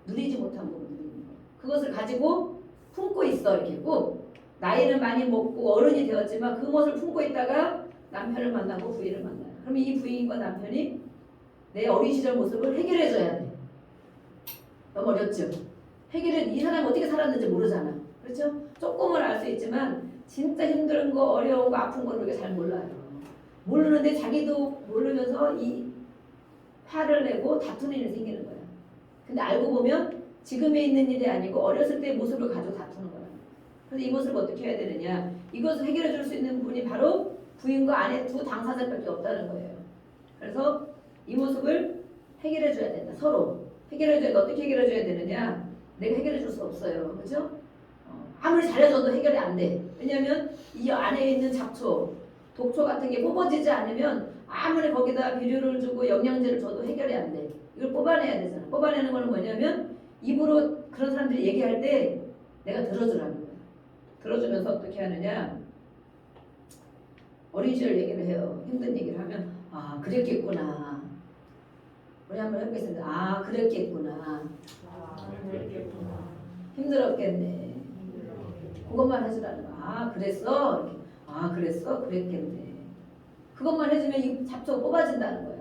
누리지 못한 부분들이 있는 거예요. 그것을 가지고 품고 있어. 이렇게 꼭 나이를 많이 먹고 어른이 되었지만 그 모습을 품고 있다가 남편을 만나고 부인을 만나요. 그러면 이 부인과 남편이 내 어린 시절 모습을 해결해줘야 돼. 너무 어렵죠? 이 사람이 어떻게 살았는지 모르잖아. 그렇죠? 조금은 알 수 있지만 진짜 힘든 거, 어려운 거, 아픈 걸 우리가 잘 몰라요. 모르는데 자기도 모르면서 이 화를 내고 다투는 일이 생기는 거야. 근데 알고 보면 지금에 있는 일이 아니고 어렸을 때의 모습을 가지고 다투는 거야. 그래서 이 모습을 어떻게 해야 되느냐? 이것을 해결해 줄 수 있는 분이 바로 부인과 아내 두 당사자밖에 없다는 거예요. 그래서 이 모습을 해결해 줘야 된다. 서로 해결해 줘야 어떻게 해결해 줘야 되느냐? 내가 해결해 줄 수 없어요. 그렇죠? 아무리 잘해줘도 해결이 안 돼. 왜냐하면 이 안에 있는 잡초, 독초 같은 게 뽑아지지 않으면 아무리 거기다 비료를 주고 영양제를 줘도 해결이 안 돼. 이걸 뽑아내야 되잖아. 뽑아내는 거는 뭐냐면 입으로 그런 사람들이 얘기할 때 내가 들어주라는 거야. 들어주면서 어떻게 하느냐? 어린 시절 얘기를 해요. 힘든 얘기를 하면 아 그랬겠구나. 우리 한번 해보겠습니다. 아 그랬겠구나. 힘들었겠네. 그것만 해주라는 거야. 아 그랬어? 이렇게. 아 그랬어? 그랬겠네. 그것만 해주면 이 잡초가 뽑아진다는 거야.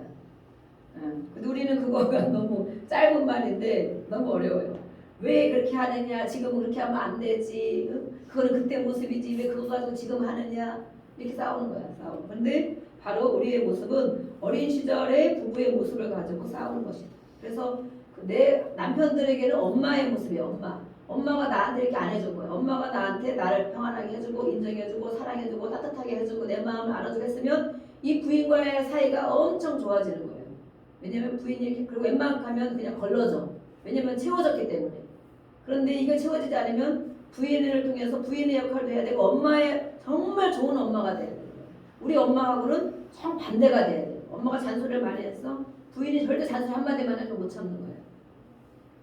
근데 우리는 그거가 너무 짧은 말인데 너무 어려워요. 왜 그렇게 하느냐? 지금은 그렇게 하면 안 되지. 그거는 그때 모습이지. 왜 그거 가지고 지금 하느냐? 이렇게 싸우는 거야. 싸우는. 근데 바로 우리의 모습은 어린 시절의 부부의 모습을 가지고 싸우는 것이다. 그래서 내 남편들에게는 엄마의 모습이에요. 엄마가 나한테 이렇게 안 해준 거예요. 엄마가 나한테 나를 평안하게 해주고 인정해주고 사랑해주고 따뜻하게 해주고 내 마음을 알아주고 했으면 이 부인과의 사이가 엄청 좋아지는 거예요. 왜냐면 부인이 이렇게 그리고 웬만큼 하면 그냥 걸러져. 왜냐면 채워졌기 때문에. 그런데 이게 채워지지 않으면 부인을 통해서 부인의 역할도 해야 되고 엄마의 정말 좋은 엄마가 돼야 돼요. 우리 엄마하고는 정반대가 돼야 돼요. 엄마가 잔소리를 많이 했어. 부인이 절대 잔소리 한마디만 해도 못 참는 거예요.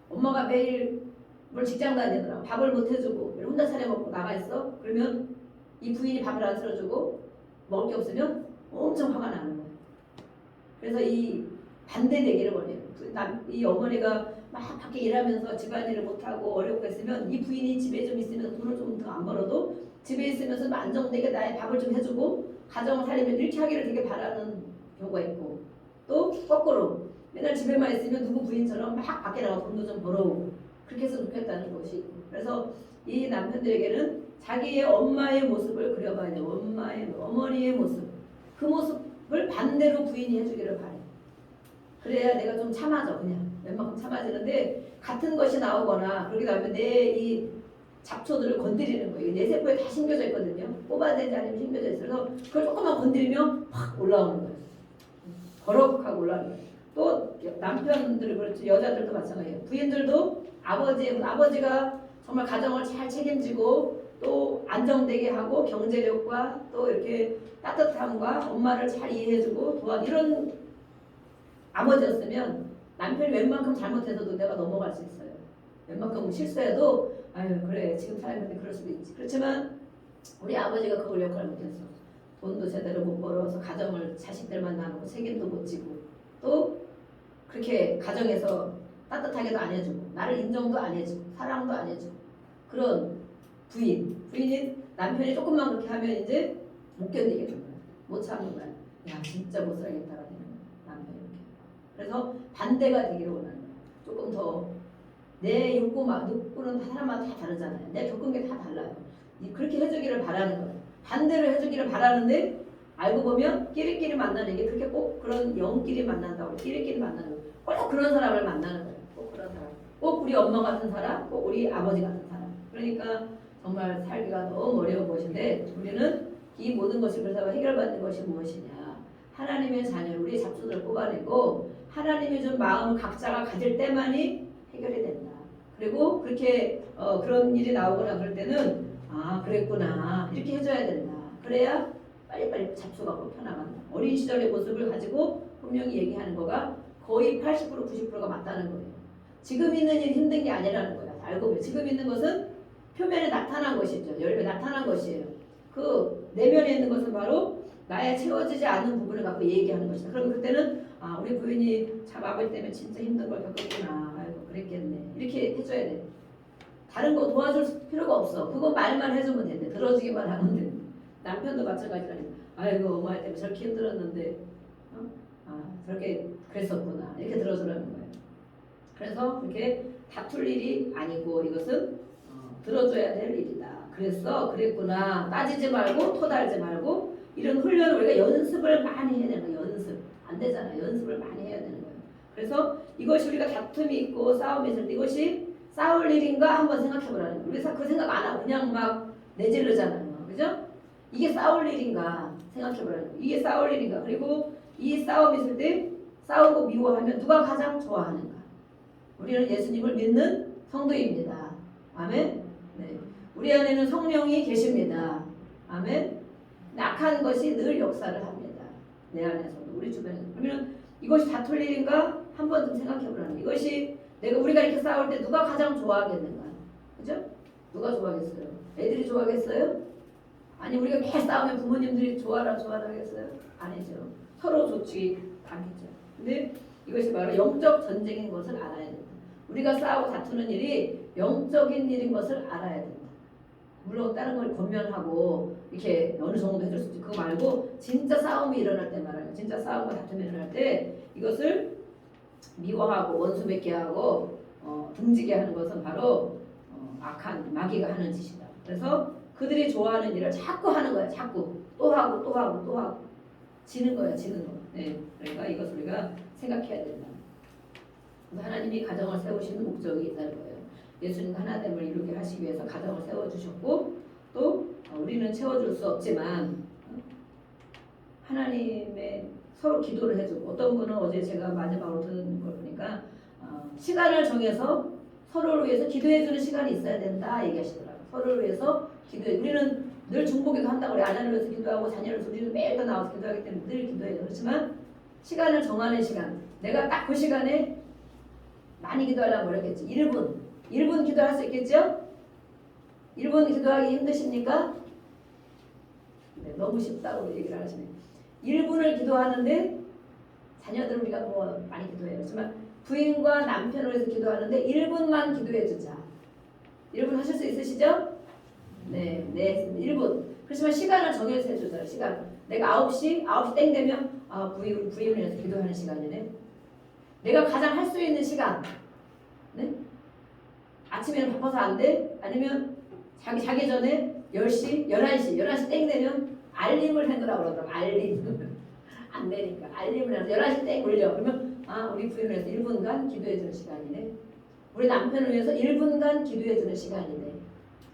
엄마가 매일 뭘 직장 다니느라 밥을 못 해주고 혼자 차려 먹고 나가 있어. 그러면 이 부인이 밥을 안 틀어주고 먹을 게 없으면 엄청 화가 나는 거예요. 그래서 이 반대되기를 원해요. 이 어머니가 막 밖에 일하면서 집안일을 못하고 어렵고 했으면 이 부인이 집에 좀 있으면서 돈을 좀 더 안 벌어도 집에 있으면서 안정되게 나의 밥을 좀 해주고 가정을 살리면 이렇게 하기를 되게 바라는 경우가 있고 또 거꾸로 맨날 집에만 있으면 누구 부인처럼 막 밖에 나가 돈도 좀 벌어오고 그렇게 했으면 좋겠다는 것이 있고 그래서 이 남편들에게는 자기의 엄마의 모습을 그려봐야 돼요. 어머니의 모습 그 모습을 반대로 부인이 해주기를 바래요. 그래야 내가 좀 참아져. 그냥 웬만큼 참아지는데 같은 것이 나오거나 그러게 되면 내 이 잡초들을 건드리는 거예요. 내 세포에 다 심겨져 있거든요. 뽑아야 되는지 아니면 심겨져 있어서 그걸 조금만 건드리면 팍 올라오는 거예요. 버럭하고 올라오는 거예요. 또 남편들 그렇죠. 여자들도 마찬가지예요. 부인들도 아버지가 정말 가정을 잘 책임지고 또 안정되게 하고 경제력과 또 이렇게 따뜻함과 엄마를 잘 이해해주고 이런 아버지였으면 남편이 웬만큼 잘못해서도 내가 넘어갈 수 있어요. 웬만큼 실수해도 아유 그래 지금 살면 그럴 수도 있지. 그렇지만 우리 아버지가 그걸 역할을 못했어. 돈도 제대로 못 벌어서 가정을 자식들만 나누고 책임도 못 지고 또 그렇게 가정에서 따뜻하게도 안 해주고 나를 인정도 안 해주고 사랑도 안 해주고 그런 부인이 남편이 조금만 그렇게 하면 이제 못 견디겠는 거야. 못 참는 거야. 야 진짜 못 살겠다가 되는 거야. 남편이 이렇게. 그래서 반대가 되기를 원하는 거야. 조금 더 내 욕구는 사람마다 다 다르잖아요. 내 겪은 게 다 달라요. 그렇게 해주기를 바라는 거예요. 반대로 해주기를 바라는데 알고 보면 끼리끼리 만나는 게 그렇게 꼭 그런 영끼리 만난다고 끼리끼리 만나는 거예요. 꼭 그런 사람을 만나는 거예요. 꼭 그런 사람. 꼭 우리 엄마 같은 사람, 꼭 우리 아버지 같은 사람. 그러니까 정말 살기가 너무 어려운 것인데 우리는 이 모든 것을 그래서 해결받는 것이 무엇이냐. 하나님의 자녀, 우리 잡초들을 뽑아내고 하나님이 준 마음을 각자가 가질 때만이 해결이 된다. 그리고 그렇게 그런 일이 나오거나 그럴 때는 아 그랬구나 이렇게 해줘야 된다. 그래야 빨리빨리 잡초가 뽑혀나간다. 어린 시절의 모습을 가지고 분명히 얘기하는 거가 거의 80% 90%가 맞다는 거예요. 지금 있는 일이 힘든 게 아니라는 거야. 알고 보면 지금 있는 것은 표면에 나타난 것이죠. 열매 나타난 것이에요. 그 내면에 있는 것은 바로 나의 채워지지 않는 부분을 갖고 얘기하는 것이다. 그럼 그때는 아 우리 부인이 참 아버지 때문에 진짜 힘든 걸 겪었구나. 아이고 그랬겠네. 이렇게 해줘야 돼. 다른 거 도와줄 필요가 없어. 그거 말만 해주면 된대. 들어주기만 하면 돼. 남편도 마찬가지라니. 아이고 엄마 때문에 저렇게 힘들었는데 저렇게 그랬었구나. 이렇게 들어주라는 거예요. 그래서 그렇게 다툴 일이 아니고 이것은 들어줘야 될 일이다. 그랬어? 그랬구나. 따지지 말고 토달지 말고 이런 훈련을 우리가 연습을 많이 해야 되는 거예요. 연습. 안 되잖아요. 연습을 많이 해야 되는 거예요. 그래서 이것이 우리가 다툼이 있고 싸움이 있을 때 이것이 싸울 일인가 한번 생각해 보라는 거예요. 우리 그 생각 안 하고 그냥 막 내질르잖아요. 그죠? 이게 싸울 일인가 생각해 보라는 거예요. 이게 싸울 일인가. 그리고 이 싸움이 있을 때 싸우고 미워하면 누가 가장 좋아하는가. 우리는 예수님을 믿는 성도입니다. 아멘. 네. 우리 안에는 성령이 계십니다. 아멘. 악한 것이 늘 역사를 합니다. 내 안에서도 우리 주변에서. 그러면 이것이 다툴 일인가 한 번 좀 생각해 보라는. 이것이 우리가 이렇게 싸울 때 누가 가장 좋아하겠는가? 그죠? 누가 좋아하겠어요? 애들이 좋아하겠어요? 아니 우리가 매일 싸우면 부모님들이 좋아라 하겠어요? 아니죠. 서로 좋지 않겠죠. 근데 이것이 바로 영적 전쟁인 것을 알아야 된다. 우리가 싸우고 다투는 일이 영적인 일인 것을 알아야 된다. 물론 다른 걸 권면하고 이렇게 어느 정도 해줄 수 있지. 그거 말고 진짜 싸움이 일어날 때 말이에요. 진짜 싸움과 다툼이 일어날 때 이것을 미워하고 원수 맺게 하고 등지게 하는 것은 바로 악한 마귀가 하는 짓이다. 그래서 그들이 좋아하는 일을 자꾸 하는 거야. 자꾸 또 하고 또 하고 또 하고 지는 거야. 지는 거. 네. 그러니까 이것을 우리가 생각해야 된다. 하나님이 가정을 세우시는 목적이 있다는 거예요. 예수님 하나됨을 이루게 하시기 위해서 가정을 세워주셨고 또 우리는 채워줄 수 없지만 하나님의 서로 기도를 해주고 어떤 분은 어제 제가 마지막으로 듣는 걸 보니까 시간을 정해서 서로를 위해서 기도해주는 시간이 있어야 된다 얘기하시더라고요. 서로를 위해서 기도해. 우리는 늘 중보기도 한다고 그래. 아내를 위해서 기도하고 자녀를 위해서 우리는 매일 다 나와서 기도하기 때문에 늘 기도해요. 그렇지만 시간을 정하는 시간 내가 딱 그 시간에 많이 기도하려면 어렵겠지. 1분 기도할 수 있겠죠? 1분 기도하기 힘드십니까? 네, 너무 쉽다고 얘기를 하시네. 1분을 기도하는데 자녀들 우리가 뭐 많이 기도해요. 그렇지만 부인과 남편을 위해서 기도하는데 1분만 기도해 주자. 1분 하실 수 있으시죠? 네, 1분. 그렇지만 시간을 정해서 해주세요. 시간. 내가 9시 땡 되면 부인을 위해서 기도하는 시간이네. 내가 가장 할 수 있는 시간. 네? 아침에는 바빠서 안 돼? 아니면 자기 전에 10시, 11시 땡 되면 알림을 해놓으라고 그러더라고. 알림. 안 되니까. 알림을 해서 11시 땡 울려. 그러면 아, 우리 부인을 위해서 1분간 기도해주는 시간이네. 우리 남편을 위해서 1분간 기도해주는 시간이네.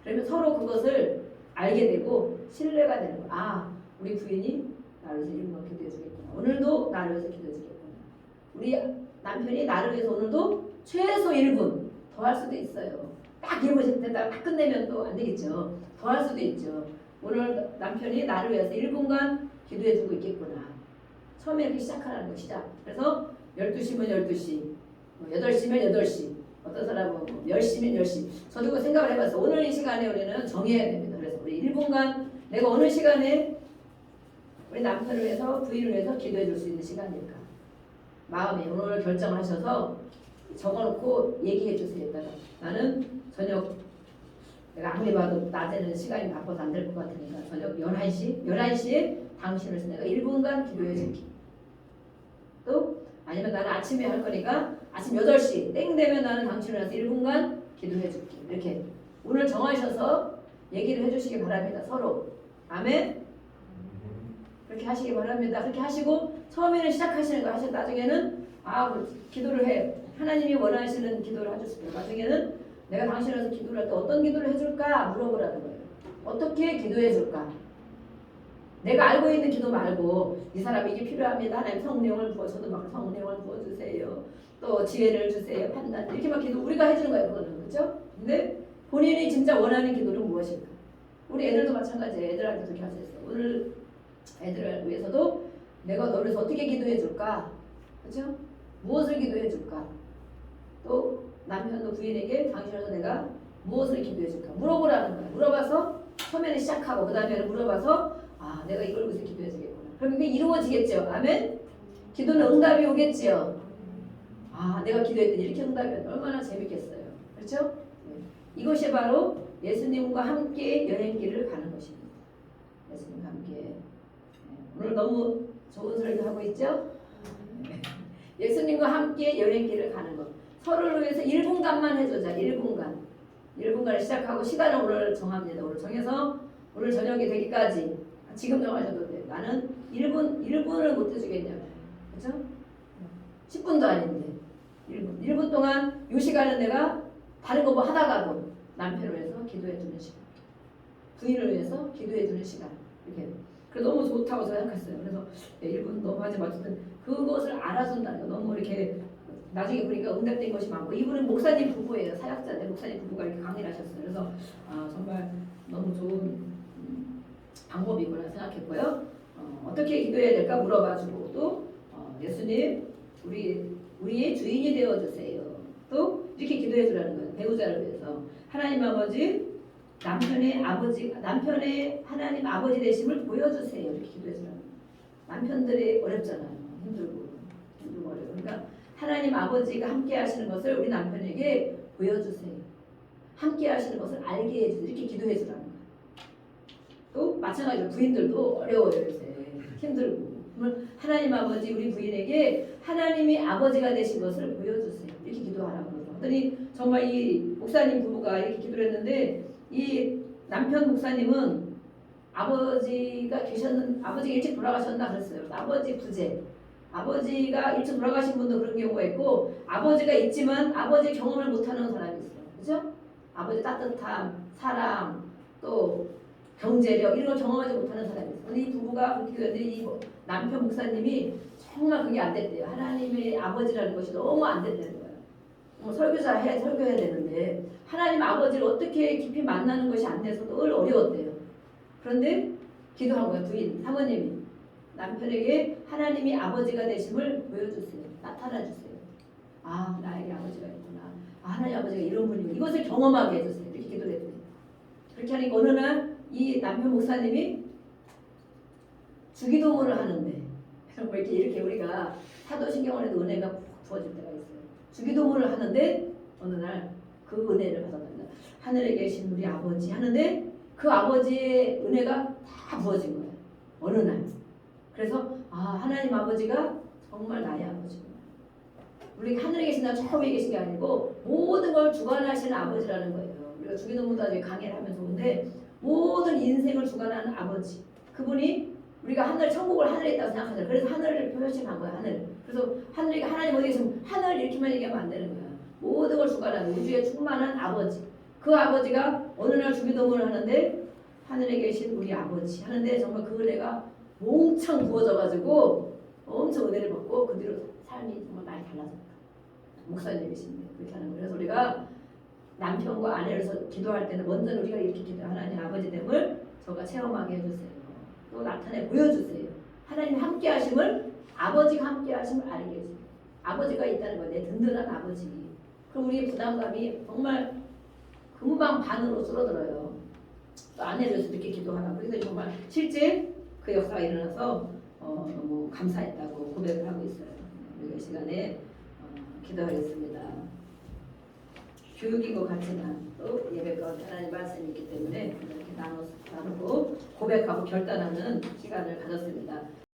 그러면 서로 그것을 알게 되고 신뢰가 되는 거야. 아, 우리 부인이 나를 위해서 1분간 기도해주겠구나. 오늘도 나를 위해서 기도해주겠구나. 우리 남편이 나를 위해서 오늘도 최소 1분 더 할 수도 있어요. 딱 1분 됐다가 딱 끝내면 또 안 되겠죠. 더 할 수도 있죠. 오늘 남편이 나를 위해서 1분간 기도해주고 있겠구나. 처음에 이렇게 시작하라는 거 시작. 그래서 12시면 12시, 8시면 8시, 어떤 사람은 10시면 10시. 저도 그 생각을 해봤어요. 오늘 이 시간에 우리는 정해야 됩니다. 그래서 우리 1분간 내가 어느 시간에 우리 남편을 위해서 부인을 위해서 기도해 줄 수 있는 시간일까. 마음에 오늘 결정을 하셔서 적어놓고 얘기해 주세요. 이따가 나는 저녁 내가 아무리 봐도 낮에는 시간이 바빠서 안 될 것 같으니까 저녁 11시에 당신을 위해서 내가 1분간 기도해 줄게. 또 아니면 나는 아침에 할 거니까 아침 8시 땡 되면 나는 당신을 위해서 1분간 기도해 줄게. 이렇게 오늘 정하셔서 얘기를 해주시기 바랍니다. 서로. 아멘. 그렇게 하시기 바랍니다. 그렇게 하시고 처음에는 시작하시는 거 하시고 나중에는 기도를 해. 하나님이 원하시는 기도를 해주세요. 나중에는 내가 당신을 위해서 기도를 할 때 어떤 기도를 해줄까 물어보라는 거예요. 어떻게 기도해줄까? 내가 알고 있는 기도 말고 이 사람이 이게 필요합니다. 하나님 성령을 부어 저도 막 성령을 부어주세요. 또 지혜를 주세요. 판단 이렇게 막 기도 우리가 해주는 거예요. 그거는 그렇죠? 근데 본인이 진짜 원하는 기도는 무엇일까? 우리 애들도 마찬가지예요. 애들한테 그렇게 하셨어요. 오늘 애들을 위해서도 내가 너를 위해서 어떻게 기도해줄까? 그렇죠? 무엇을 기도해줄까? 또 남편도 부인에게 당신으로서 내가 무엇을 기도해줄까? 물어보라는 거야. 물어봐서 처음에는 시작하고 그 다음에는 물어봐서 내가 이걸 위해서 기도해주겠구나. 그럼 이게 이루어지겠죠. 아멘? 기도는 응답이 오겠지요. 내가 기도했더니 이렇게 응답이 왔다. 얼마나 재밌겠어요. 그렇죠? 이것이 바로 예수님과 함께 여행길을 가는 것입니다. 예수님과 함께. 오늘 너무 좋은 설교하고 있죠? 예수님과 함께 여행길을 가는 것. 서로를 위해서 1분간만 해주자. 1분간. 1분간을 시작하고 시간을 오늘 정합니다. 오늘 정해서 오늘 저녁이 되기까지 지금 정하셔도 돼요. 나는 1분을 못 해주겠냐고. 그렇죠? 10분도 아닌데 1분 동안 이 시간은 내가 다른 거 뭐 하다가도 남편을 위해서 기도해주는 시간, 부인을 위해서 기도해주는 시간. 이렇게. 그래 너무 좋다고 생각했어요. 그래서 1분 너무 하지 마시든 그것을 알아준다는 거. 너무 이렇게 나중에 보니까 응답된 것이 많고 이분은 목사님 부부예요. 사역자인데 목사님 부부가 이렇게 강의를 하셨어요. 그래서 정말 너무 좋은 방법이구나 생각했고요. 어떻게 기도해야 될까 물어봐주고 또 예수님 우리의 주인이 되어주세요. 또 이렇게 기도해주라는 거예요. 배우자를 위해서 하나님 아버지 남편의 하나님 아버지 되심을 보여주세요. 이렇게 기도해주라는 거예요. 남편들이 어렵잖아요. 힘들고 어려워. 그러니까 하나님 아버지가 함께 하시는 것을 우리 남편에게 보여주세요. 함께 하시는 것을 알게 해주세요. 이렇게 기도해주라는 거예요. 또 마찬가지로 부인들도 어려워요. 요새 힘들고. 그러면 하나님 아버지 우리 부인에게 하나님이 아버지가 되신 것을 보여주세요. 이렇게 기도하라고 그러더니 정말 이 목사님 부부가 이렇게 기도를 했는데 이 남편 목사님은 아버지가 일찍 돌아가셨나 그랬어요. 아버지 부재. 아버지가 일찍 돌아가신 분도 그런 경우가 있고 아버지가 있지만 아버지 경험을 못하는 사람이 있어요. 그렇죠? 아버지 따뜻함, 사랑, 또 경제력 이런 걸 경험하지 못하는 사람이 있어요. 근데 이 부부가 그렇게 되는데 이 남편 목사님이 정말 그게 안 됐대요. 하나님의 아버지라는 것이 너무 안 됐다는 거예요. 설교해야 되는데 하나님 아버지를 어떻게 깊이 만나는 것이 안 돼서 늘 어려웠대요. 그런데 기도한 거예요. 부인, 사모님이 남편에게 하나님이 아버지가 되심을 보여주세요. 나타나주세요. 나에게 아버지가 있구나. 하나님 아버지가 이런 분이고 이것을 경험하게 해주세요. 이렇게 기도를 했대요. 그렇게 하니까 어느 날 이 남편 목사님이 주기도문을 하는데 이렇게 우리가 사도신경원에도 은혜가 부어질 때가 있어요. 주기도문을 하는데 어느 날 그 은혜를 받았답니다. 하늘에 계신 우리 아버지 하는데 그 아버지의 은혜가 다 부어진 거예요. 어느 날. 그래서 하나님 아버지가 정말 나의 아버지구나. 우리 하늘에 계신다 저 위에 계신 게 아니고 모든 걸 주관하시는 아버지라는 거예요. 우리가 주기도문도 아주 강의를 하면서 오는데 모든 인생을 주관하는 아버지. 그분이 우리가 하늘 천국을 하늘에 있다고 생각하잖아요. 그래서 하늘을 표현한 거야. 하늘. 그래서 하늘이 하나님 어디 계시면 하늘 이렇게만 얘기하면 안 되는 거야. 모든 걸 주관하는 우주에 충만한 아버지. 그 아버지가 어느 날 주기도문을 하는데 하늘에 계신 우리 아버지 하는데 정말 그 은혜가 몽창 부어져가지고 엄청 은혜를 받고 그 뒤로 삶이 정말 많이 달라졌다. 목사님이신데 그렇게 하는 거예요. 그래서 우리가 남편과 아내로서 기도할 때는 먼저 우리가 이렇게 기도 하나님 아버지됨을 저가 체험하게 해주세요. 또 나타내 보여주세요. 하나님 함께 하심을 아버지가 함께 하심을 알게 해주세요. 아버지가 있다는 거예요. 내 든든한 아버지. 그럼 우리의 부담감이 정말 금방 반으로 줄어들어요. 또 아내로서 이렇게 기도하라고. 그래서 정말 실제 그 역사가 일어나서 너무 감사했다고 고백을 하고 있어요. 우리가 이 시간에 기도하겠습니다. 교육인 것 같지만 또 예배 가운데 하나님 말씀이 있기 때문에 이렇게 나누고 고백하고 결단하는 시간을 가졌습니다.